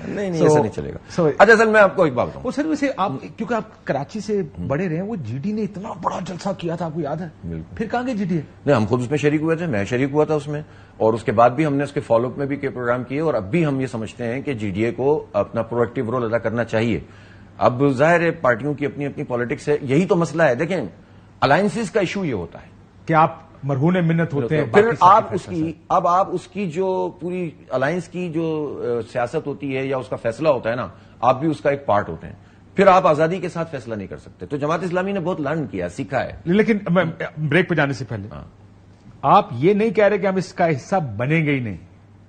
نہیں ایسا نہیں چلے گا. اچھا سر میں آپ کو ایک بات بتاؤں, سر ویسے آپ کیونکہ آپ کراچی سے بڑے رہے ہیں, وہ جی ڈی نے اتنا بڑا جلسہ کیا تھا, آپ کو یاد ہے؟ پھر کہاں گئے جی ڈی؟ نہیں, ہم خود اس میں شریک ہوئے تھے, میں شریک ہوا تھا اس میں, اور اس کے بعد بھی ہم نے اس کے فالو اپ میں بھی پروگرام کیے. اور اب بھی ہم یہ سمجھتے ہیں کہ جی ڈی اے کو اپنا پرویکٹیو رول ادا کرنا چاہیے. اب ظاہر ہے پارٹیوں کی اپنی اپنی پالیٹکس ہے, یہی تو مسئلہ ہے. دیکھیں الائنسز کا ایشو یہ ہوتا ہے کہ آپ مرہون منت ہوتے ہیں, پھر آپ اس کی جو پوری الائنس کی جو سیاست ہوتی ہے یا اس کا فیصلہ ہوتا ہے نا, آپ بھی اس کا ایک پارٹ ہوتے ہیں. پھر آپ آزادی کے ساتھ فیصلہ نہیں کر سکتے. تو جماعت اسلامی نے بہت لرن کیا, سیکھا ہے. لیکن بریک پہ جانے سے پہلے آپ یہ نہیں کہہ رہے کہ ہم اس کا حصہ بنیں گے ہی نہیں,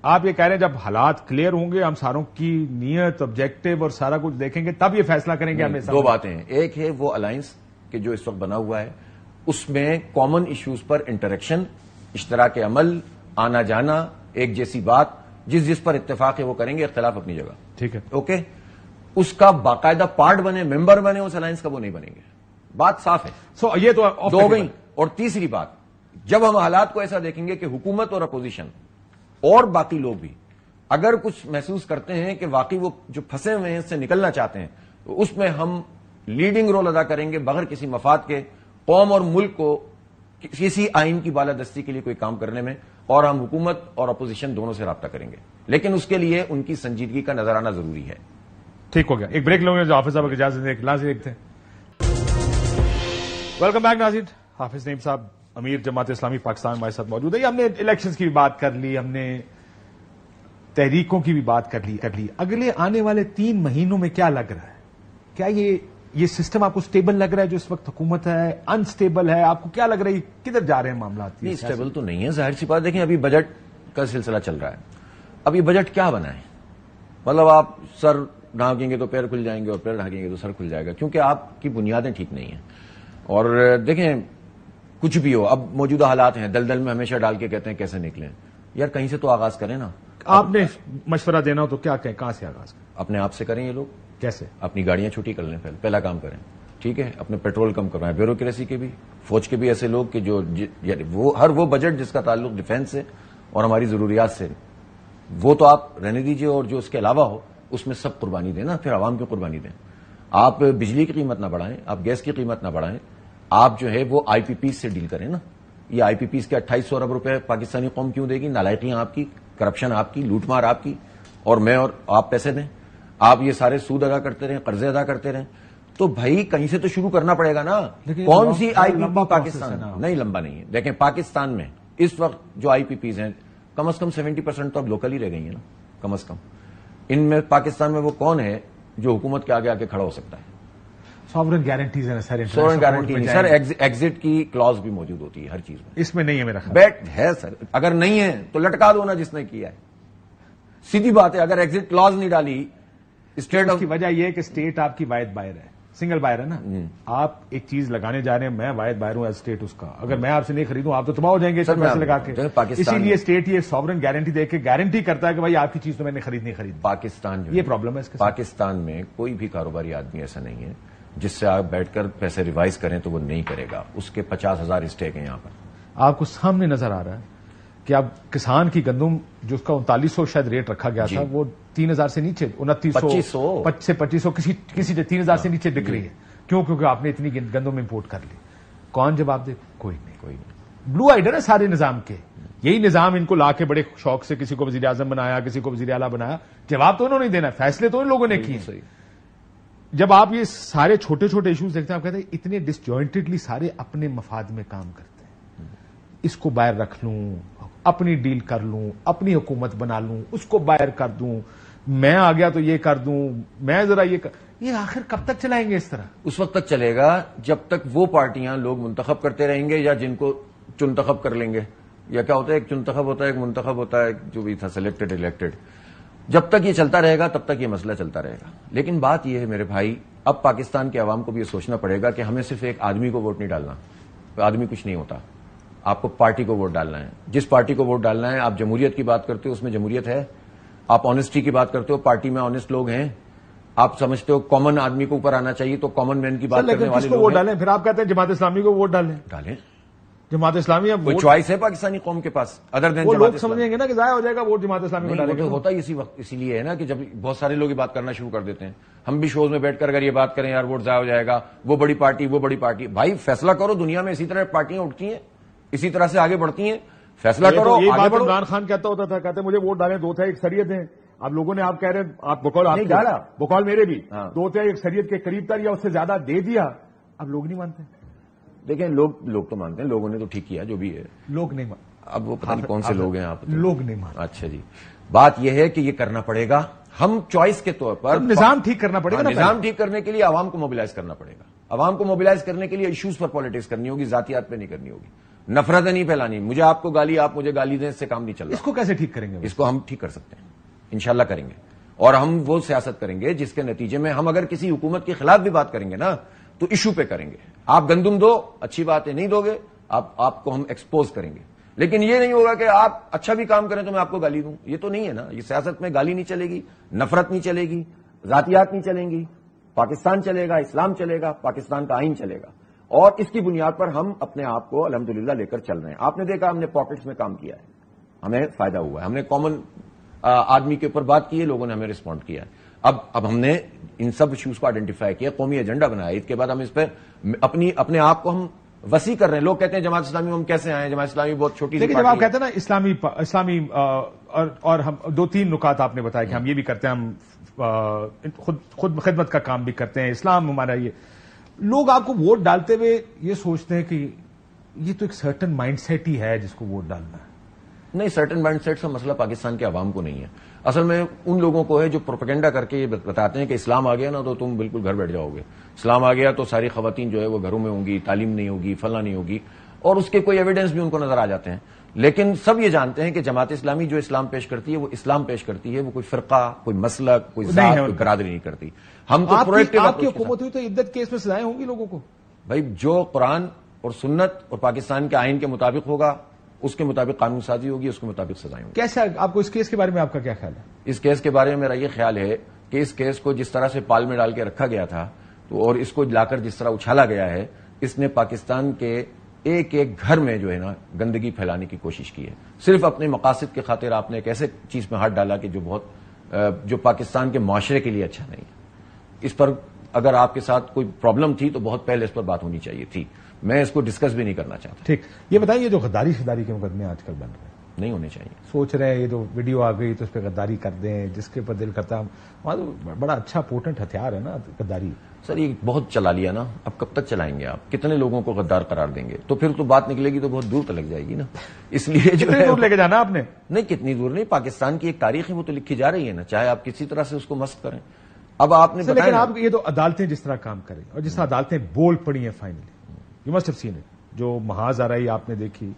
آپ یہ کہہ رہے ہیں جب حالات کلیئر ہوں گے, ہم ساروں کی نیت, آبجیکٹو اور سارا کچھ دیکھیں گے, تب یہ فیصلہ کریں گے. ہمیں 2 باتیں ہیں. ایک ہے وہ الائنس کہ جو اس وقت بنا ہوا ہے, اس میں کامن ایشوز پر انٹریکشن, اشتراک عمل, آنا جانا, ایک جیسی بات, جس پر اتفاق ہے وہ کریں گے, اختلاف اپنی جگہ, ٹھیک ہے, اوکے. اس کا باقاعدہ پارٹ بنے, ممبر بنے اس الائنس کا, وہ نہیں بنیں گے. بات صاف ہے. یہ تو 2 ہو گئی. اور تیسری بات, جب ہم حالات کو ایسا دیکھیں گے کہ حکومت اور اپوزیشن اور باقی لوگ بھی اگر کچھ محسوس کرتے ہیں کہ واقعی وہ جو پھنسے ہوئے ہیں اس سے نکلنا چاہتے ہیں, تو اس میں ہم لیڈنگ رول ادا کریں گے بغیر کسی مفاد کے, قوم اور ملک کو کسی آئین کی بالادستی کے لیے کوئی کام کرنے میں, اور ہم حکومت اور اپوزیشن دونوں سے رابطہ کریں گے. لیکن اس کے لیے ان کی سنجیدگی کا نظر آنا ضروری ہے. ٹھیک ہو گیا, ایک بریک لوں گے, جو حافظ صاحب کی اجازت ایک لازمی ایک تھے. ویلکم بیک ناظرین. حافظ نعیم صاحب امیر جماعت اسلامی پاکستان ہمارے ساتھ موجود ہے. ہم نے الیکشنز کی بھی بات کر لی, ہم نے تحریکوں کی بھی بات کر لی. اگلے آنے والے 3 مہینوں میں کیا لگ رہا ہے؟ کیا یہ سسٹم آپ کو سٹیبل لگ رہا ہے جو اس وقت حکومت ہے, انسٹیبل ہے؟ آپ کو کیا لگ رہا ہے کدھر جا رہے ہیں معاملات؟ نہیں, سٹیبل تو نہیں ہے, ظاہر سی بات. دیکھیں ابھی بجٹ کا سلسلہ چل رہا ہے. ابھی بجٹ کیا بنا ہے, مطلب آپ سر ڈھانکیں گے تو پیر کھل جائیں گے, اور پیر ڈھانکیں گے تو سر کھل جائے گا, کیونکہ آپ کی بنیادیں ٹھیک نہیں ہیں. اور دیکھیں کچھ بھی ہو, اب موجودہ حالات ہیں, دلدل میں ہمیشہ ڈال کے کہتے ہیں کیسے نکلیں. یار کہیں سے تو آغاز کریں نا. آپ نے مشورہ دینا ہو تو کیا کہیں, کہاں سے آغاز کریں؟ اپنے آپ سے کریں. یہ لوگ کیسے؟ اپنی گاڑیاں چھوٹی کر لیں, پہلا کام کریں, ٹھیک ہے. اپنے پیٹرول کم کروائیں. بیوروکریسی کے بھی, فوج کے بھی ایسے لوگ کہ جو ہر وہ بجٹ جس کا تعلق ڈیفینس سے اور ہماری ضروریات سے, وہ تو آپ رہنے دیجئے, اور جو اس کے علاوہ ہو اس میں سب قربانی دیں نا. پھر عوام کی قربانی دیں. آپ بجلی کی قیمت نہ بڑھائیں, آپ گیس کی قیمت نہ بڑھائیں, آپ جو ہے وہ آئی پی پیز سے ڈیل کریں نا. یہ آئی پی پیز کے 2800 ارب روپے پاکستانی قوم کیوں دے گی؟ نالائقیاں آپ کی, کرپشن آپ کی, لوٹ مار آپ کی, اور میں اور آپ پیسے دیں. آپ یہ سارے سود ادا کرتے رہیں, قرضے ادا کرتے رہیں, تو بھائی کہیں سے تو شروع کرنا پڑے گا نا. کون سی آئی پی پی پاکستان نہیں لمبا نہیں ہے. دیکھیں پاکستان میں اس وقت جو آئی پی پیز ہیں کم از کم 70% تو اب لوکل ہی رہ گئی ہیں نا, کم از کم. ان میں پاکستان میں وہ کون ہے جو حکومت کے آگے آ کے کھڑا ہو سکتا ہے؟ سوورن گارنٹیز ہیں سر. سوورن گارنٹی نہیں سر, ایگزٹ کی کلوز بھی موجود ہوتی ہے ہر چیز میں. اس میں نہیں ہے میرا خیال. بیٹ ہے سر, اگر نہیں ہے تو لٹکا دو نا جس نے کیا ہے. سیدھی بات ہے, اگر ایگزٹ کلوز نہیں ڈالی اسٹیٹ کی وجہ یہ ہے کہ اسٹیٹ آپ کی واحد بائر ہے, سنگل بائر ہے نا. آپ ایک چیز لگانے جا رہے ہیں, میں واحد بائر ہوں ایز اسٹیٹ اس کا. اگر میں آپ سے نہیں خریدوں آپ تو تباہ ہو جائیں گے پیسے لگا کے. اسی لیے اسٹیٹ یہ سوورن گارنٹی دے کے گارنٹی کرتا ہے کہ بھائی آپ کی چیز تو میں نے خرید. پاکستان یہ پرابلم ہے اس کے. پاکستان میں کوئی بھی کاروباری آدمی ایسا نہیں ہے جس سے آپ بیٹھ کر پیسے ریوائز کریں تو وہ نہیں کرے گا. اس کے 50,000 اسٹیک ہیں یہاں پر. آپ کو سامنے نظر آ رہا ہے کہ اب کسان کی گندم جو اس کا 3900 شاید ریٹ رکھا گیا تھا وہ 3000 سے نیچے 2900 سے 2500 کسی 3000 سے نیچے بک رہی ہے. کیوں؟ کیونکہ آپ نے اتنی گندم امپورٹ کر لی. کون جواب دے؟ کوئی نہیں. بلو آئیڈر ہے سارے نظام کے. یہی نظام ان کو لا کے بڑے شوق سے کسی کو وزیر اعظم بنایا, کسی کو وزیر اعلیٰ بنایا. جواب تو انہوں نے دینا, فیصلے تو ان لوگوں نے کیے. جب آپ یہ سارے چھوٹے چھوٹے ایشوز دیکھتے ہیں آپ کہتے ہیں اتنے ڈس جوائنٹڈلی سارے اپنے مفاد میں کام کرتے ہیں. اس کو باہر رکھ لوں, اپنی ڈیل کر لوں, اپنی حکومت بنا لوں, اس کو باہر کر دوں, میں آ گیا تو یہ کر دوں, میں ذرا یہ آخر کب تک چلائیں گے اس طرح؟ اس وقت تک چلے گا جب تک وہ پارٹیاں لوگ منتخب کرتے رہیں گے یا جن کو چنتخب کر لیں گے. یا کیا ہوتا ہے, ایک چنتخب ہوتا ہے, ایک منتخب ہوتا ہے, جو بھی تھا سلیکٹڈ الیکٹڈ. جب تک یہ چلتا رہے گا تب تک یہ مسئلہ چلتا رہے گا. لیکن بات یہ ہے میرے بھائی, اب پاکستان کے عوام کو بھی یہ سوچنا پڑے گا کہ ہمیں صرف ایک آدمی کو ووٹ نہیں ڈالنا. آدمی کچھ نہیں ہوتا, آپ کو پارٹی کو ووٹ ڈالنا ہے. جس پارٹی کو ووٹ ڈالنا ہے, آپ جمہوریت کی بات کرتے ہو اس میں جمہوریت ہے, آپ آنےسٹی کی بات کرتے ہو پارٹی میں آنےسٹ لوگ ہیں, آپ سمجھتے ہو کامن آدمی کو اوپر آنا چاہیے تو کامن مین کی بات کرنے والے لوگ ووٹ ڈالیں. پھر آپ کہتے ہیں جماعت اسلامی کو ووٹ ڈالیں. جماعت اسلامی کوئی چوائس ہے پاکستانی قوم کے پاس ادر دین وہ لوگ سمجھیں گے نا کہ ضائع ہو جائے گا ووٹ جماعت اسلامی کو ڈالیں گے. ہوتا ہی اسی وقت اسی لیے ہے نا کہ جب بہت سارے لوگ یہ بات کرنا شروع کر دیتے ہیں. ہم بھی شوز میں بیٹھ کر اگر یہ بات کریں یار ووٹ ضائع ہو جائے گا, وہ بڑی پارٹی وہ بڑی پارٹی. بھائی فیصلہ کرو, دنیا میں اسی طرح پارٹیاں اٹھتی ہیں, اسی طرح سے آگے بڑھتی ہیں. فیصلہ کرو. یہ بات عمران خان کہتا ہوتا تھا, کہتے مجھے ووٹ ڈالیں, 2 تھے اکثریت ہیں. اب لوگوں نے آپ کہہ رہے ہیں, آپ بقول میرے بھی 2 تھے اکثریت کے قریب تر یا اس سے زیادہ دے دیا. اب لوگ نہیں مانتے. دیکھیں لوگ تو مانتے ہیں, لوگوں نے تو ٹھیک کیا جو بھی ہے. لوگ نہیں مانتے. اب وہ پتہ نہیں کون سے لوگ ہیں آپ. لوگ نہیں مانتے. اچھا جی, بات یہ ہے کہ یہ کرنا پڑے گا. ہم چوائس کے طور پر نظام ٹھیک کرنا پڑے گا. نظام ٹھیک کرنے کے لیے عوام کو موبلائز کرنا پڑے گا. عوام کو موبلائز کرنے کے لیے ایشوز پر پالیٹکس کرنی ہوگی, ذاتیات پہ نہیں کرنی ہوگی. نفرتیں نہیں پھیلانی. مجھے آپ کو گالی, آپ مجھے گالی دیں, اس سے کام نہیں چل رہا. اس کو کیسے ٹھیک کریں گے؟ اس کو ہم ٹھیک کر سکتے ہیں, انشاءاللہ کریں گے. اور ہم وہ سیاست کریں گے جس کے نتیجے میں ہم اگر کسی حکومت کے خلاف بھی بات کریں گے نا تو ایشو پہ کریں گے. آپ گندم دو, اچھی بات ہے, نہیں دو گے آپ کو ہم ایکسپوز کریں گے. لیکن یہ نہیں ہوگا کہ آپ اچھا بھی کام کریں تو میں آپ کو گالی دوں. یہ تو نہیں ہے نا. یہ سیاست میں گالی نہیں چلے گی, نفرت نہیں چلے گی, ذاتیات نہیں چلیں گی. پاکستان چلے گا, اسلام چلے گا, پاکستان کا آئین چلے گا. اور اس کی بنیاد پر ہم اپنے آپ کو الحمدللہ لے کر چل رہے ہیں. آپ نے دیکھا ہم نے پاکٹس میں کام کیا ہے, ہمیں فائدہ ہوا ہے. ہم نے کامن آدمی کے اوپر بات کی ہے, لوگوں نے ہمیں رسپونڈ کیا ہے. اب ہم نے ان سب ایشوز کو آئیڈینٹیفائی کیا, قومی ایجنڈا بنایا. اس کے بعد ہم اس پہ اپنے آپ کو ہم وسیع کر رہے ہیں. لوگ کہتے ہیں جماعت اسلامی ہم کیسے آئے, جماعت اسلامی بہت چھوٹی سی. لیکن جب آپ کہتے ہیں نا اسلامی اور ہم 2-3 نکات آپ نے بتایا کہ ہم یہ بھی کرتے ہیں, ہم خود خدمت کا کام بھی کرتے ہیں, اسلام ہمارا. یہ لوگ آپ کو ووٹ ڈالتے ہوئے یہ سوچتے ہیں کہ یہ تو ایک سرٹن مائنڈ سیٹ ہی ہے جس کو ووٹ ڈالنا ہے. نہیں, سرٹن مائنڈ سیٹ کا مسئلہ پاکستان کے عوام کو نہیں ہے. اصل میں ان لوگوں کو ہے جو پروپیگنڈا کر کے یہ بتاتے ہیں کہ اسلام آ گیا نا تو تم بالکل گھر بیٹھ جاؤ گے. اسلام آ گیا تو ساری خواتین جو ہے وہ گھروں میں ہوں گی, تعلیم نہیں ہوگی, فلاں نہیں ہوگی, اور اس کے کوئی ایویڈنس بھی ان کو نظر آ جاتے ہیں. لیکن سب یہ جانتے ہیں کہ جماعت اسلامی جو اسلام پیش کرتی ہے وہ اسلام پیش کرتی ہے, وہ کوئی فرقہ, کوئی مسلک, کوئی ذات, کوئی برادری نہیں کرتی. ہم تو پرویکٹیو. آپ کی حکومت ہوئی تو عدت کیس میں سزائیں ہوں گی لوگوں کو. بھائی جو قرآن اور سنت اور پاکستان کے آئین کے مطابق ہوگا اس کے مطابق قانون سازی ہوگی, اس کے مطابق سزائیں ہوں گی. کیسا آپ کو اس کیس کے بارے میں آپ کا کیا خیال ہے؟ اس کیس کے بارے میں میرا یہ خیال ہے کہ اس کیس کو جس طرح سے پال میں ڈال کے رکھا گیا تھا اور اس کو لا کر جس طرح اچھالا گیا ہے, اس نے پاکستان کے ایک گھر میں جو ہے نا گندگی پھیلانے کی کوشش کی ہے. صرف اپنے مقاصد کے خاطر آپ نے ایک ایسے چیز میں ہاتھ ڈالا کہ جو پاکستان کے معاشرے کے لیے اچھا نہیں ہے. اس پر اگر آپ کے ساتھ کوئی پرابلم تھی تو بہت پہلے اس پر بات ہونی چاہیے تھی. میں اس کو ڈسکس بھی نہیں کرنا چاہتا. ٹھیک, یہ بتائیے جو غداری کے مقدمے آج کل بن رہے ہیں, نہیں ہونے چاہیے. سوچ رہے ہیں یہ جو ویڈیو آ گئی تو اس پہ غداری کر دیں, جس کے اوپر دل کرتا وہاں تو بڑا اچھا پوٹنٹ ہتھیار ہے نا غداری. سر یہ بہت چلا لیا نا, اب کب تک چلائیں گے آپ؟ کتنے لوگوں کو غدار قرار دیں گے؟ تو پھر تو بات نکلے گی تو بہت دور تک جائے گی نا. اس لیے جو کتنی دور لے کے جانا آپ نے؟ نہیں کتنی دور نہیں, پاکستان کی ایک تاریخ ہے وہ تو لکھی جا رہی ہے نا, چاہے آپ کسی طرح سے اس کو مسخ کریں. اب آپ نے بتایا, لیکن آپ یہ تو عدالتیں جس طرح کام کریں اور جس طرح عدالتیں بول پڑی ہیں finally, you must have seen it, جو محاذ آ رہی آپ نے دیکھی,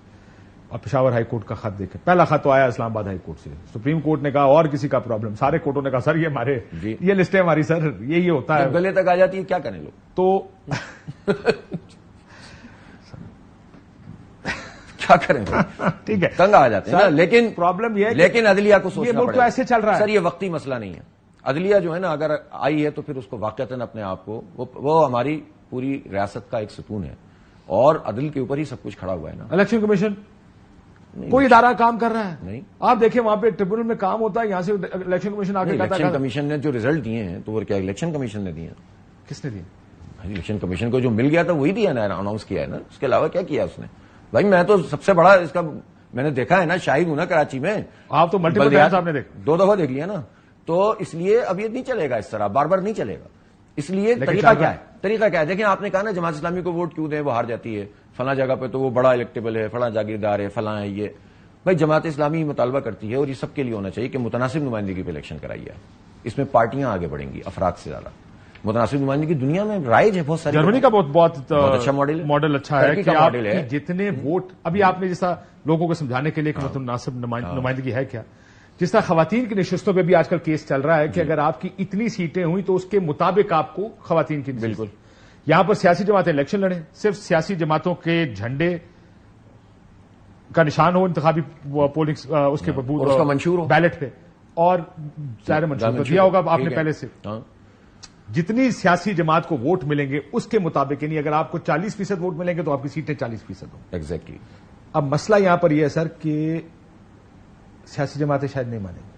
اور پشاور ہائی کورٹ کا خط دیکھیں. پہلا خط تو آیا اسلام آباد ہائی کورٹ سے, سپریم کورٹ نے کہا اور کسی کا پرابلم, سارے کورٹوں نے کہا سر یہ ہمارے یہ لسٹیں ہماری سر, یہی ہوتا ہے. گلے تک آ جاتی ہے کیا کریں لوگ تو کیا کریں ٹھیک ہے تنگ آ جاتے ہیں. لیکن پرابلم یہ ہے لیکن عدلیہ کو سوچنا پڑے گا, ایسے چل رہا ہے سر, یہ وقتی مسئلہ نہیں ہے. عدلیہ جو ہے نا اگر آئی ہے تو پھر اس کو واقعتاً اپنے آپ کو وہ ہماری پوری ریاست کا ایک ستون ہے, اور عدل کے اوپر ہی سب کچھ کھڑا ہوا ہے نا. الیکشن کمیشن کوئی ادارہ کام کر رہا ہے نہیں, آپ دیکھیں وہاں پہ ٹریبونل میں کام ہوتا ہے, یہاں سے الیکشن کمیشن آگے کہتا ہے. الیکشن کمیشن نے جو ریزلٹ دیے ہیں تو وہ کیا الیکشن کمیشن نے دیے ہیں؟ کس نے دیے؟ الیکشن کمیشن کو جو مل گیا تھا وہی دیا نا, اناؤنس کیا ہے نا, اس کے علاوہ کیا کیا اس نے؟ بھائی میں تو سب سے بڑا اس کا میں نے دیکھا ہے نا, شاہد ہوں نا کراچی میں. آپ تو ملٹیپل ٹائمز آپ نے دیکھا, 2 دفعہ دیکھ لیا نا. تو اس لیے اب یہ نہیں چلے گا اس طرح, بار بار نہیں چلے گا. اس لیے طریقہ کیا ہے؟ طریقہ کیا ہے دیکھیں, آپ نے کہا نا جماعت اسلامی کو ووٹ کیوں دیں, وہ ہار جاتی ہے فلاں جگہ پہ, تو وہ بڑا الیکٹیبل ہے, فلاں جاگیردار ہے, فلاں ہے. یہ بھائی جماعت اسلامی مطالبہ کرتی ہے, اور یہ سب کے لیے ہونا چاہیے کہ متناسب نمائندگی پہ الیکشن کرائیے. اس میں پارٹیاں آگے بڑھیں گی افراد سے زیادہ. متناسب نمائندگی دنیا میں رائج ہے بہت ساری. جرمنی کا بہت اچھا ماڈل اچھا ہے کہ آپ جتنے ووٹ, ابھی آپ نے جیسا لوگوں کو سمجھانے کے لیے کہ متناسب نمائندگی ہے کیا, جس طرح خواتین کی نشستوں پہ بھی آج کل کیس چل رہا ہے کہ اگر آپ کی اتنی سیٹیں ہوئی تو اس کے مطابق آپ کو خواتین کی بالکل. یہاں پر سیاسی جماعتیں الیکشن لڑیں, صرف سیاسی جماعتوں کے جھنڈے کا نشان ہو انتخابی پولنگ اس کے اس کا منشور ہو بیلٹ پہ, اور ظاہر منشور دیا ہوگا آپ نے پہلے سے. جتنی سیاسی جماعت کو ووٹ ملیں گے اس کے مطابق, یعنی اگر آپ کو 40% ووٹ ملیں گے تو آپ کی سیٹیں 40% ہوں. ایگزیکٹلی. اب مسئلہ یہاں پر یہ ہے سر کہ سیاسی جماعتیں شاید نہیں مانیں گی,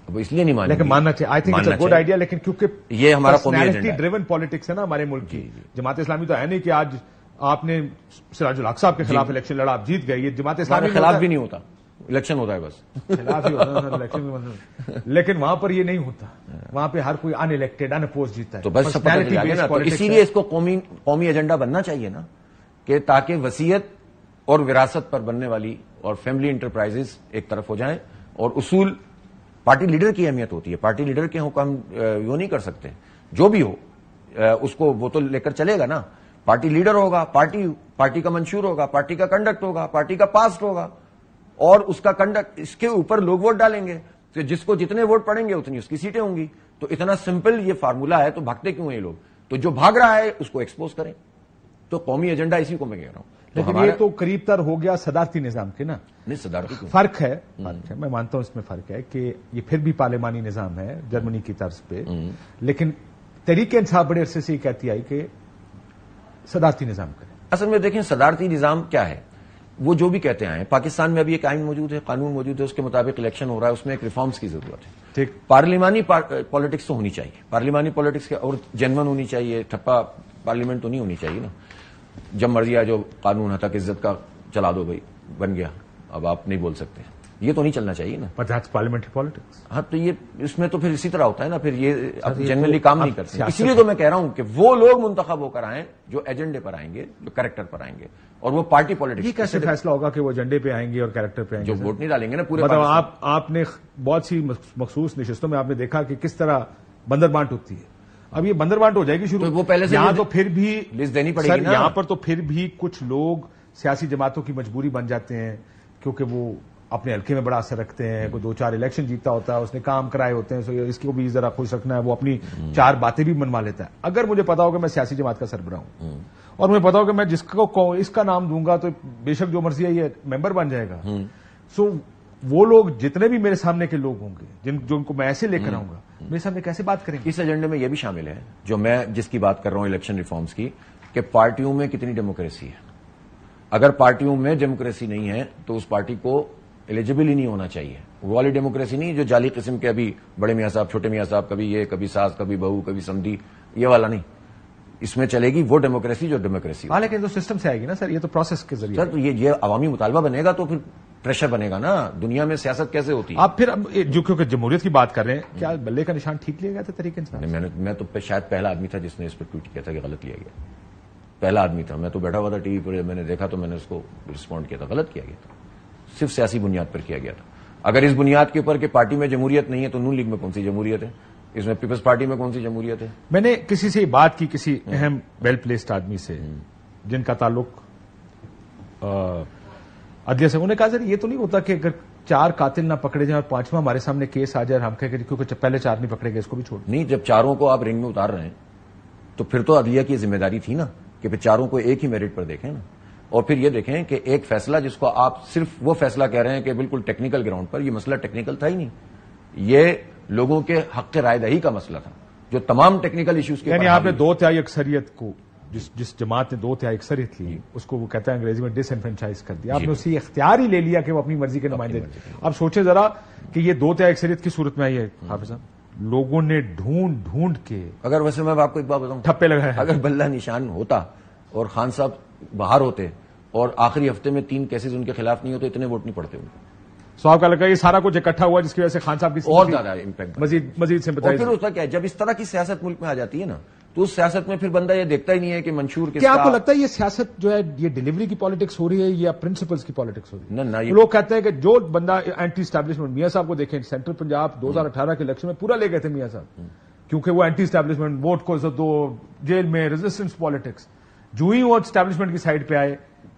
اب اس لیے نہیں مانیں لیکن ماننا چاہیے. I think it's a good idea, لیکن کیونکہ یہ ہمارا پرسنالٹی ڈریون پالیٹکس ہے نا ہمارے ملک کی. جماعت اسلامی تو ہے نہیں کہ آج آپ نے سراج الحق صاحب کے خلاف الیکشن لڑا, آپ جیت گئے. یہ جماعت اسلامی کے خلاف بھی نہیں ہوتا, الیکشن ہوتا ہے بس, خلاف ہی ہوتا ہے الیکشن. لیکن وہاں پر یہ نہیں ہوتا, وہاں پہ ہر کوئی ان الیکٹڈ ان اپوز جیتا ہے. تو بس اسی لیے اس کو قومی ایجنڈا بننا چاہیے نا, کہ تاکہ وصیت اور وراثت پر بننے والی اور فیملی انٹرپرائزز ایک طرف ہو جائیں, اور اصول پارٹی لیڈر کی اہمیت ہوتی ہے. پارٹی لیڈر کے حکم وہ نہیں کر سکتے, جو بھی ہو اس کو وہ تو لے کر چلے گا نا. پارٹی لیڈر ہوگا, پارٹی کا منشور ہوگا, پارٹی کا کنڈکٹ ہوگا, پارٹی کا پاسٹ ہوگا, اور اس کا کنڈکٹ, اس کے اوپر لوگ ووٹ ڈالیں گے, تو جس کو جتنے ووٹ پڑیں گے اتنی اس کی سیٹیں ہوں گی. تو اتنا سمپل یہ فارمولا ہے, تو بھاگتے کیوں ہیں یہ لوگ؟ تو جو بھاگ رہا ہے اس کو ایکسپوز کریں. تو قومی ایجنڈا اسی کو میں کہہ رہا ہوں. لیکن یہ تو قریب تر ہو گیا صدارتی نظام کے نا. نہیں صدارتی فرق ہے, میں مانتا ہوں اس میں فرق ہے کہ یہ پھر بھی پارلیمانی نظام ہے جرمنی کی طرز پہ, لیکن تحریک انصاف بڑے عرصے سے یہ کہتی آئی کہ صدارتی نظام کریں. اصل میں دیکھیں صدارتی نظام کیا ہے, وہ جو بھی کہتے ہیں. پاکستان میں ابھی ایک آئین موجود ہے, قانون موجود ہے, اس کے مطابق الیکشن ہو رہا ہے, اس میں ایک ریفارمز کی ضرورت ہے. ٹھیک, پارلیمانی پالیٹکس تو ہونی چاہیے, پارلیمانی پالیٹکس اور جنون ہونی چاہیے. ٹھپا پارلیمنٹ تو نہیں ہونی چاہیے نا, جب مرضی آئے جو قانون ہے تک عزت کا چلا دو, بھائی بن گیا, اب آپ نہیں بول سکتے. یہ تو نہیں چلنا چاہیے نا, پارلیمنٹری پالیٹکس. ہاں تو یہ اس میں تو پھر اسی طرح ہوتا ہے نا, پھر یہ جنرلی کام نہیں کرتے. اس لیے تو میں کہہ رہا ہوں کہ وہ لوگ منتخب ہو کر آئیں جو ایجنڈے پر آئیں گے, جو کریکٹر پر آئیں گے, اور وہ پارٹی پالیٹکس. یہ کیسے فیصلہ ہوگا کہ وہ ایجنڈے پہ آئیں گے اور کریکٹر پہ آئیں گے؟ جو ووٹ نہیں ڈالیں گے نا پورے. مطلب آپ نے بہت سی مخصوص نشستوں میں آپ نے دیکھا کہ کس طرح بندر بانٹ ہوتی ہے. اب یہ بندر بانٹ ہو جائے گی شروع, وہ پہلے سے یہاں تو پھر بھی لسٹ دینی پڑے گی نا. یہاں پر تو پھر بھی کچھ لوگ سیاسی جماعتوں کی مجبوری بن جاتے ہیں, کیونکہ وہ اپنے حلقے میں بڑا اثر رکھتے ہیں. کوئی 2-4 الیکشن جیتا ہوتا ہے, اس نے کام کرائے ہوتے ہیں, اس کو بھی ذرا خوش رکھنا ہے, وہ اپنی 4 باتیں بھی منوا لیتا ہے. اگر مجھے پتا ہو کہ میں سیاسی جماعت کا سربراہ ہوں, اور مجھے پتا ہو کہ میں جس کو اس کا نام دوں گا تو بے شک جو مرضی ہے یہ ممبر بن جائے گا, سو وہ لوگ جتنے بھی میرے سامنے کے لوگ ہوں گے جن کو میں ایسے لے کر آؤں گا, میرے سامنے کیسے بات کریں گے؟ اس ایجنڈے میں یہ بھی شامل ہے جو میں جس کی بات کر رہا ہوں الیکشن ریفارمز کی, کہ پارٹیوں میں کتنی ڈیموکریسی ہے. اگر پارٹیوں میں ڈیموکریسی نہیں ہے تو اس پارٹی کو ایلیجیبل ہی نہیں ہونا چاہیے. وہ والی ڈیموکریسی نہیں جو جعلی قسم کے, ابھی بڑے میاں صاحب چھوٹے میاں صاحب, کبھی یہ کبھی ساس کبھی بہو کبھی سمدھی, یہ والا نہیں. اس میں چلے گی وہ ڈیموکریسی جو ڈیموکریسی. لیکن تو سسٹم سے آئے گی نا سر, یہ تو پروسیس کے ذریعے. سر تو یہ عوامی مطالبہ بنے گا تو پھر پریشر بنے گا نا. دنیا میں سیاست کیسے ہوتی ہے؟ آپ پھر جو کیونکہ جمہوریت کی بات کر رہے ہیں, کیا بلے کا نشان ٹھیک لیا گیا تھا تحریک انصاف؟ میں تو شاید پہلا آدمی تھا جس نے اس پہ ٹویٹ کیا تھا کہ غلط لیا گیا. پہلا آدمی تھا. میں تو بیٹھا ہوا تھا ٹی وی پر, میں نے دیکھا تو میں نے اس کو رسپونڈ کیا تھا. غلط کیا گیا تھا, صرف سیاسی بنیاد پر کیا گیا تھا. اگر اس بنیاد کے اوپر کہ پارٹی میں جمہوریت نہیں ہے تو نون لیگ میں کون سی جمہوریت ہے؟ اس میں پیپلز پارٹی میں کون سی جمہوریت ہے؟ میں نے کسی سے بات کی, کسی اہم ویل پلیسڈ آدمی سے جن کا تعلق عدلیہ سے, انہوں نے کہا سر یہ تو نہیں ہوتا کہ اگر 4 قاتل نہ پکڑے جائیں اور 5واں ہمارے سامنے کیس آ جائے اور ہم کہیں کہ کیونکہ پہلے 4 نہیں پکڑے گئے اس کو بھی چھوڑ. نہیں, جب 4 کو آپ رنگ میں اتار رہے ہیں تو پھر تو عدلیہ کی ذمہ داری تھی نا کہ پھر 4 کو ایک ہی میرٹ پر دیکھیں نا, اور پھر یہ دیکھیں کہ ایک فیصلہ جس کو آپ صرف وہ فیصلہ کہہ رہے ہیں کہ بالکل ٹیکنیکل گراؤنڈ پر, یہ مسئلہ ٹیکنیکل تھا ہی نہیں, یہ لوگوں کے حق رائے دہی کا مسئلہ تھا جو تمام ٹیکنیکل ایشوز کے. یعنی آپ نے 2/3 اکثریت کو, جس جماعت نے 2/3 اکثریت لی اس کو وہ کہتا ہے انگریزی میں ڈس انفرینچائز کر دیا. آپ نے اسی اختیار ہی لے لیا کہ وہ اپنی مرضی کے نمائندے. اب سوچیں ذرا کہ یہ 2/3 اکثریت کی صورت میں آئی ہے حافظ صاحب, لوگوں نے ڈھونڈ کے, اگر ویسے میں آپ کو ایک بات بتاؤں, ٹھپے لگائے, اگر بلہ نشان ہوتا اور خان صاحب باہر ہوتے اور آخری ہفتے میں 3 کیسز ان کے خلاف نہیں ہوتے, اتنے ووٹ نہیں پڑتے ان کو. سو آپ کا لگا یہ سارا کچھ اکٹھا ہوا جس کی وجہ سے خان صاحب کی اور زیادہ امپیکٹ مزید سمپتھائز. اور پھر ہوتا کیا ہے, جب اس طرح کی سیاست ملک میں آ جاتی ہے نا تو اس سیاست میں پھر بندہ یہ دیکھتا ہی نہیں ہے کہ منشور کیا آپ کو لگتا ہے یہ سیاست جو ہے یہ ڈیلیوری کی پالیٹکس ہو رہی ہے یا پرنسپلز کی پالیٹکس ہو رہی ہے؟ لوگ کہتے ہیں کہ جو بندہ اینٹی اسٹیبلشمنٹ, میاں صاحب کو دیکھیں سینٹرل پنجاب 2018 کے الیکشن میں پورا لے گئے تھے میاں صاحب, کیونکہ وہ اینٹی اسٹیبلشمنٹ, ووٹ کو عزت دو, جیل میں ریزسٹنس پالیٹکس. جو ہی وہ اسٹیبلشمنٹ کی سائڈ پہ آئے,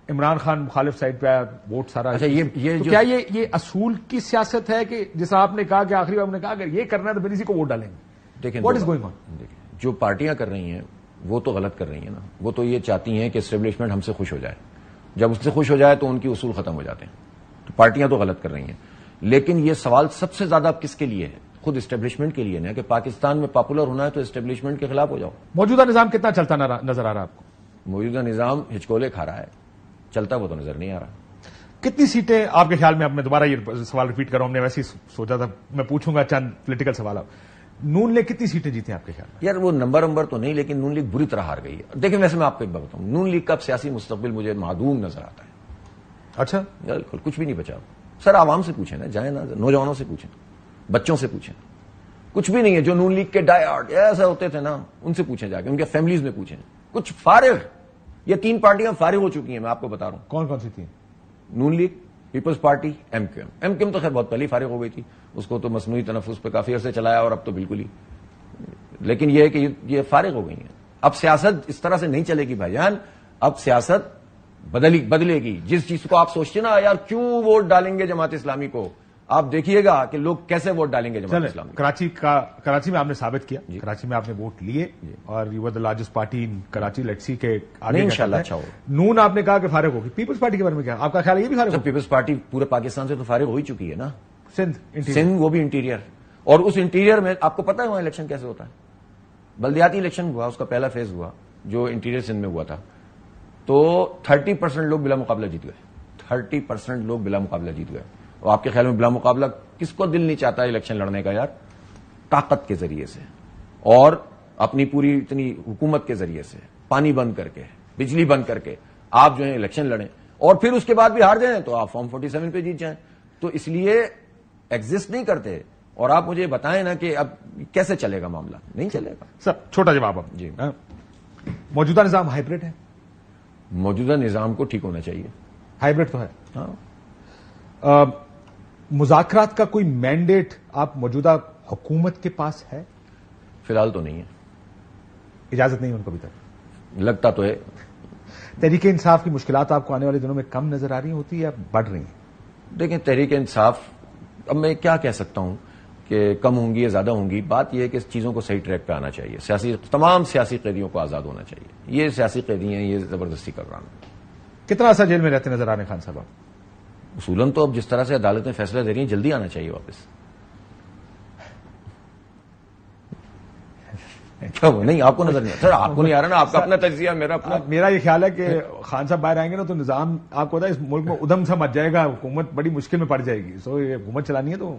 عمران خان مخالف سائڈ پہ آیا, ووٹ سارا. کیا یہ اصول کی سیاست ہے کہ جیسا آپ نے کہا کہ آخری بار ہم نے کہا اگر یہ کرنا ہے تو پھر اسی کو ووٹ ڈالیں گے؟ دیکھیں واٹ از گوئنگ آن. جو پارٹیاں کر رہی ہیں وہ تو غلط کر رہی ہیں نا. وہ تو یہ چاہتی ہیں کہ اسٹیبلشمنٹ ہم سے خوش ہو جائے. جب اس سے خوش ہو جائے تو ان کی اصول ختم ہو جاتے ہیں. تو پارٹیاں تو غلط کر رہی ہیں, لیکن یہ سوال سب سے زیادہ کس کے لیے ہے؟ خود اسٹیبلشمنٹ کے لیے نا, کہ پاکستان میں پاپولر ہونا ہے تو اسٹیبلشمنٹ کے خلاف ہو جاؤ. موجودہ نظام کتنا چلتا نظر آ رہا ہے آپ کو؟ موجودہ نظام ہچکولے کھا رہا ہے, چلتا وہ تو نظر نہیں آ رہا. کتنی سیٹیں آپ کے خیال میں, اب میں دوبارہ یہ سوال ریپیٹ کر رہا ہوں, ہم نے ویسے ہی سوچا تھا میں پوچھوں گا چند پولیٹیکل سوال. نون لیگ کتنی سیٹیں جیتے ہیں آپ کے خیال میں؟ یار وہ نمبر تو نہیں, لیکن نون لیگ بری طرح ہار گئی ہے. دیکھیں ویسے میں آپ کو ایک بات بتاؤں, نون لیگ کا سیاسی مستقبل مجھے معدوم نظر آتا ہے. اچھا, بالکل کچھ بھی نہیں بچا. سر عوام سے پوچھیں نا, جائیں نا, نوجوانوں سے پوچھیں, بچوں سے پوچھیں, کچھ بھی نہیں ہے. جو نون لیگ کے ڈائی ہارڈ ایسا ہوتے تھے نا, ان سے پوچھیں جا کے, ان کے فیملیز میں پوچھیں. کچھ فارغ, یہ 3 پارٹیاں فارغ ہو چکی ہیں. میں آپ کو بتا رہا ہوں. کون کون سی تھی؟ Noon League, Peoples Party, M Q M تو خیر بہت پہلے فارغ ہو گئی تھی, اس کو تو مصنوعی تنفس پہ کافی عرصے چلایا اور اب تو بالکل ہی. لیکن یہ ہے کہ یہ فارغ ہو گئی ہیں. اب سیاست اس طرح سے نہیں چلے گی بھائی جان. اب سیاست بدلے گی. جس چیز کو آپ سوچتے نا یار کیوں ووٹ ڈالیں گے جماعت اسلامی کو, آپ دیکھیے گا کہ لوگ کیسے ووٹ ڈالیں گے جماعت اسلامی. کراچی میں آپ نے ثابت کیا, کراچی میں آپ نے ووٹ لیے اور you are the largest party in Karachi. Let's see کے آگے انشاءاللہ اچھا ہو. نون آپ نے کہا کہ فارغ ہوگی. پیپلز پارٹی کے بارے میں کیا آپ کا خیال ہے؟ یہ بھی فارغ. پیپلز پارٹی پورے پاکستان سے تو فارغ ہو ہی چکی ہے نا. سندھ وہ بھی انٹیریئر, اور اس انٹیریئر میں آپ کو پتا ہے وہاں الیکشن کیسے ہوتا ہے. بلدیاتی الیکشن ہوا, اس کا پہلا فیز ہوا جو انٹیریئر سندھ میں ہوا تھا, تو 30% لوگ بلا مقابلہ جیت گئے. 30% لوگ بلا مقابلہ جیت گئے. اور آپ کے خیال میں بلا مقابلہ کس کو دل نہیں چاہتا ہے الیکشن لڑنے کا یار؟ طاقت کے ذریعے سے اور اپنی پوری اتنی حکومت کے ذریعے سے, پانی بند کر کے, بجلی بند کر کے آپ جو ہے الیکشن لڑیں اور پھر اس کے بعد بھی ہار جائیں تو آپ فارم 47 پہ جیت جائیں. تو اس لیے ایگزسٹ نہیں کرتے. اور آپ مجھے بتائیں نا کہ اب کیسے چلے گا معاملہ؟ نہیں چلے گا. سر چھوٹا جواب. اب جی, موجودہ نظام ہائیبرڈ ہے. موجودہ نظام کو ٹھیک ہونا چاہیے. ہائیبرڈ تو ہے. ہاں. مذاکرات کا کوئی مینڈیٹ آپ موجودہ حکومت کے پاس ہے؟ فی الحال تو نہیں ہے. اجازت نہیں ان کو ابھی تک؟ لگتا تو ہے. تحریک انصاف کی مشکلات آپ کو آنے والے دنوں میں کم نظر آ رہی ہوتی یا بڑھ رہی ہیں؟ دیکھیں تحریک انصاف, اب میں کیا کہہ سکتا ہوں کہ کم ہوں گی یا زیادہ ہوں گی. بات یہ ہے کہ اس چیزوں کو صحیح ٹریک پہ آنا چاہیے. تمام سیاسی قیدیوں کو آزاد ہونا چاہیے. یہ سیاسی قیدی ہیں, یہ زبردستی کر رہا ہوں. کتنا عرصہ جیل میں رہتے نظر آنے خان صاحب؟ اصولاً تو اب جس طرح سے عدالتیں فیصلہ دے رہی ہیں جلدی آنا چاہیے واپس. کیا وہ نہیں, آپ کو نظر نہیں سر؟ آپ کو نہیں آ رہا نا, آپ کا اپنا تجزیہ, میرا یہ خیال ہے کہ خان صاحب باہر آئیں گے نا تو نظام آپ کو پتا ہے اس ملک میں ادھم سا مچ جائے گا, حکومت بڑی مشکل میں پڑ جائے گی. سو یہ حکومت چلانی ہے تو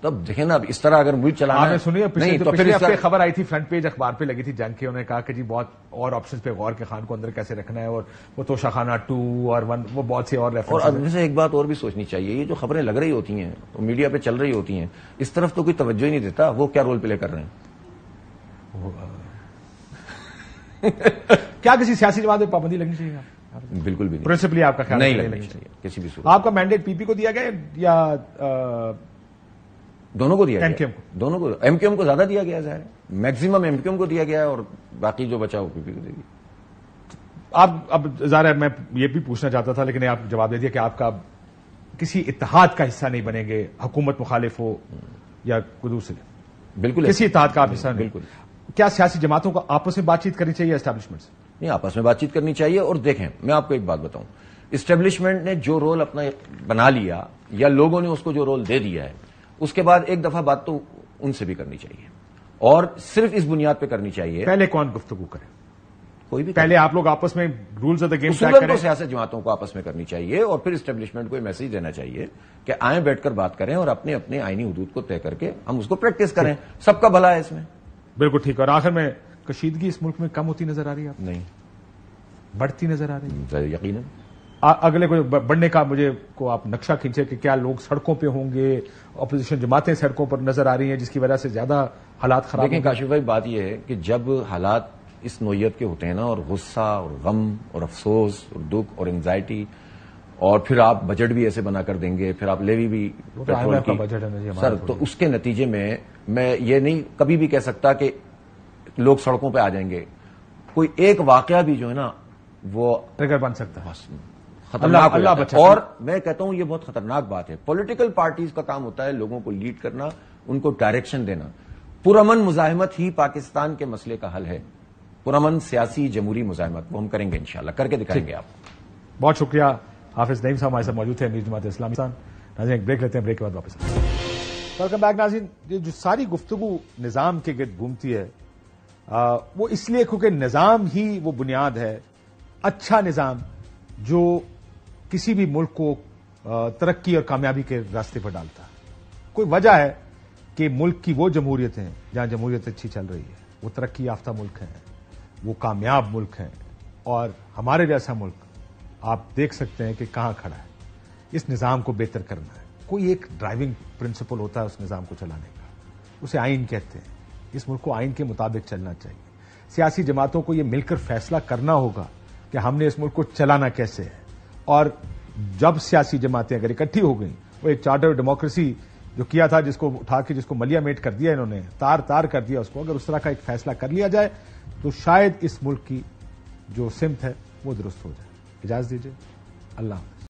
تب دیکھیں نا اب اس طرح اگر ملک چلانا آپ نے سنی ہے نہیں تو پچھلے پھر ہفتے خبر آئی تھی فرنٹ پیج اخبار پہ لگی تھی جنگ کی، انہوں نے کہا کہ جی بہت اور آپشنز پہ غور کے خان کو اندر کیسے رکھنا ہے، اور وہ توشہ خانہ 2 اور 1 وہ بہت سے اور اور ریفرنس. اب سے ایک بات اور بھی سوچنی چاہیے، یہ جو خبریں لگ رہی ہوتی ہیں میڈیا پہ چل رہی ہوتی ہیں اس طرف تو کوئی توجہ ہی نہیں دیتا وہ کیا رول پلے کر رہے ہیں. کیا کسی سیاسی جماعت پہ پابندی لگنی چاہیے؟ بالکل بھی نہیں، پرنسپلی آپ کا خیال نہیں لگنی چاہیے کسی بھی صورت. آپ کا مینڈیٹ پی پی کو دیا گیا یا دونوں کو دیا ایم گیا، کیو ایم کو؟ دونوں کو. ایم کیو ایم کو زیادہ دیا گیا ظاہر ہے، میکسیمم ایم کیو ایم کو دیا گیا ہے اور باقی جو بچا وہ پی پی کو دے گی. آپ اب ظاہر ہے میں یہ بھی پوچھنا چاہتا تھا لیکن آپ جواب دے دیا کہ آپ کا کسی اتحاد کا حصہ نہیں بنیں گے، حکومت مخالف ہو یا کوئی دوسرے، بالکل کسی اتحاد کا آپ حصہ نہیں. بالکل. کیا سیاسی جماعتوں کو آپس میں بات چیت کرنی چاہیے اسٹیبلشمنٹ سے؟ نہیں، آپس میں بات چیت کرنی چاہیے. اور دیکھیں میں آپ کو ایک بات بتاؤں، اسٹیبلشمنٹ نے جو رول اپنا بنا لیا یا لوگوں نے اس کو جو رول دے دیا ہے اس کے بعد ایک دفعہ بات تو ان سے بھی کرنی چاہیے اور صرف اس بنیاد پہ کرنی چاہیے. پہلے کون گفتگو کرے؟ کوئی بھی پہلے آپ لوگ آپس میں رولز آف دا گیم طے اصولاً کریں. تو سیاست جماعتوں کو آپس میں کرنی چاہیے اور پھر اسٹیبلشمنٹ کو یہ میسج دینا چاہیے کہ آئیں بیٹھ کر بات کریں اور اپنے اپنے آئینی حدود کو طے کر کے ہم اس کو پریکٹس کریں. سب کا بھلا ہے اس میں. بالکل ٹھیک. اور آخر میں کشیدگی اس ملک میں کم ہوتی نظر آ رہی ہے؟ آپ نہیں، بڑھتی نظر آ رہی ہے؟ یقیناً. اگلے کو بڑھنے کا مجھے کو آپ نقشہ کھینچے کہ کیا لوگ سڑکوں پہ ہوں گے، اپوزیشن جماعتیں سڑکوں پر نظر آ رہی ہیں جس کی وجہ سے زیادہ حالات خراب. لیکن کاشف بھائی بات یہ ہے کہ جب حالات اس نوعیت کے ہوتے ہیں نا اور غصہ اور غم اور افسوس اور دکھ اور انزائٹی اور پھر آپ بجٹ بھی ایسے بنا کر دیں گے، پھر آپ لیوی بھی پیٹرول کی بجٹ ہے جی سر، تو اس کے نتیجے میں یہ نہیں کبھی بھی کہہ سکتا کہ لوگ سڑکوں پہ آ جائیں گے. کوئی ایک واقعہ بھی جو ہے نا وہ ٹریگر بن سکتا ہے. خطرناک اللہ ہو جاتا ہے. بچا. اور میں کہتا ہوں یہ بہت خطرناک بات ہے. پولیٹیکل پارٹیز کا کام ہوتا ہے لوگوں کو لیڈ کرنا، ان کو ڈائریکشن دینا. پرامن مزاحمت ہی پاکستان کے مسئلے کا حل ہے. پرامن سیاسی جمہوری مزاحمت وہ ہم کریں گے انشاءاللہ، کر کے دکھائیں گے. آپ بہت شکریہ. حافظ نعیم صاحب ہمارے ساتھ موجود تھے، امیر جماعت اسلامی. ناظرین ایک بریک لیتے ہیں، بریک کے بعد واپس آتے ہیں. ویلکم بیک ناظرین. یہ جو ساری گفتگو نظام کے گرد گھومتی ہے وہ اس لیے کیونکہ نظام ہی وہ بنیاد ہے، اچھا نظام جو کسی بھی ملک کو ترقی اور کامیابی کے راستے پر ڈالتا ہے. کوئی وجہ ہے کہ ملک کی وہ جمہوریتیں ہیں جہاں جمہوریت اچھی چل رہی ہے، وہ ترقی یافتہ ملک ہیں، وہ کامیاب ملک ہیں، اور ہمارے جیسا ملک آپ دیکھ سکتے ہیں کہ کہاں کھڑا ہے. اس نظام کو بہتر کرنا ہے. کوئی ایک ڈرائیونگ پرنسپل ہوتا ہے اس نظام کو چلانے کا، اسے آئین کہتے ہیں. اس ملک کو آئین کے مطابق چلنا چاہیے. سیاسی جماعتوں کو یہ مل کر فیصلہ کرنا ہوگا کہ ہم نے اس ملک کو چلانا کیسے ہے. اور جب سیاسی جماعتیں اگر اکٹھی ہو گئیں، وہ ایک چارٹر ڈیموکریسی جو کیا تھا جس کو اٹھا کے جس کو ملیا میٹ کر دیا انہوں نے، تار کر دیا اس کو، اگر اس طرح کا ایک فیصلہ کر لیا جائے تو شاید اس ملک کی جو سمت ہے وہ درست ہو جائے. اجازت دیجیے. اللہ حافظ.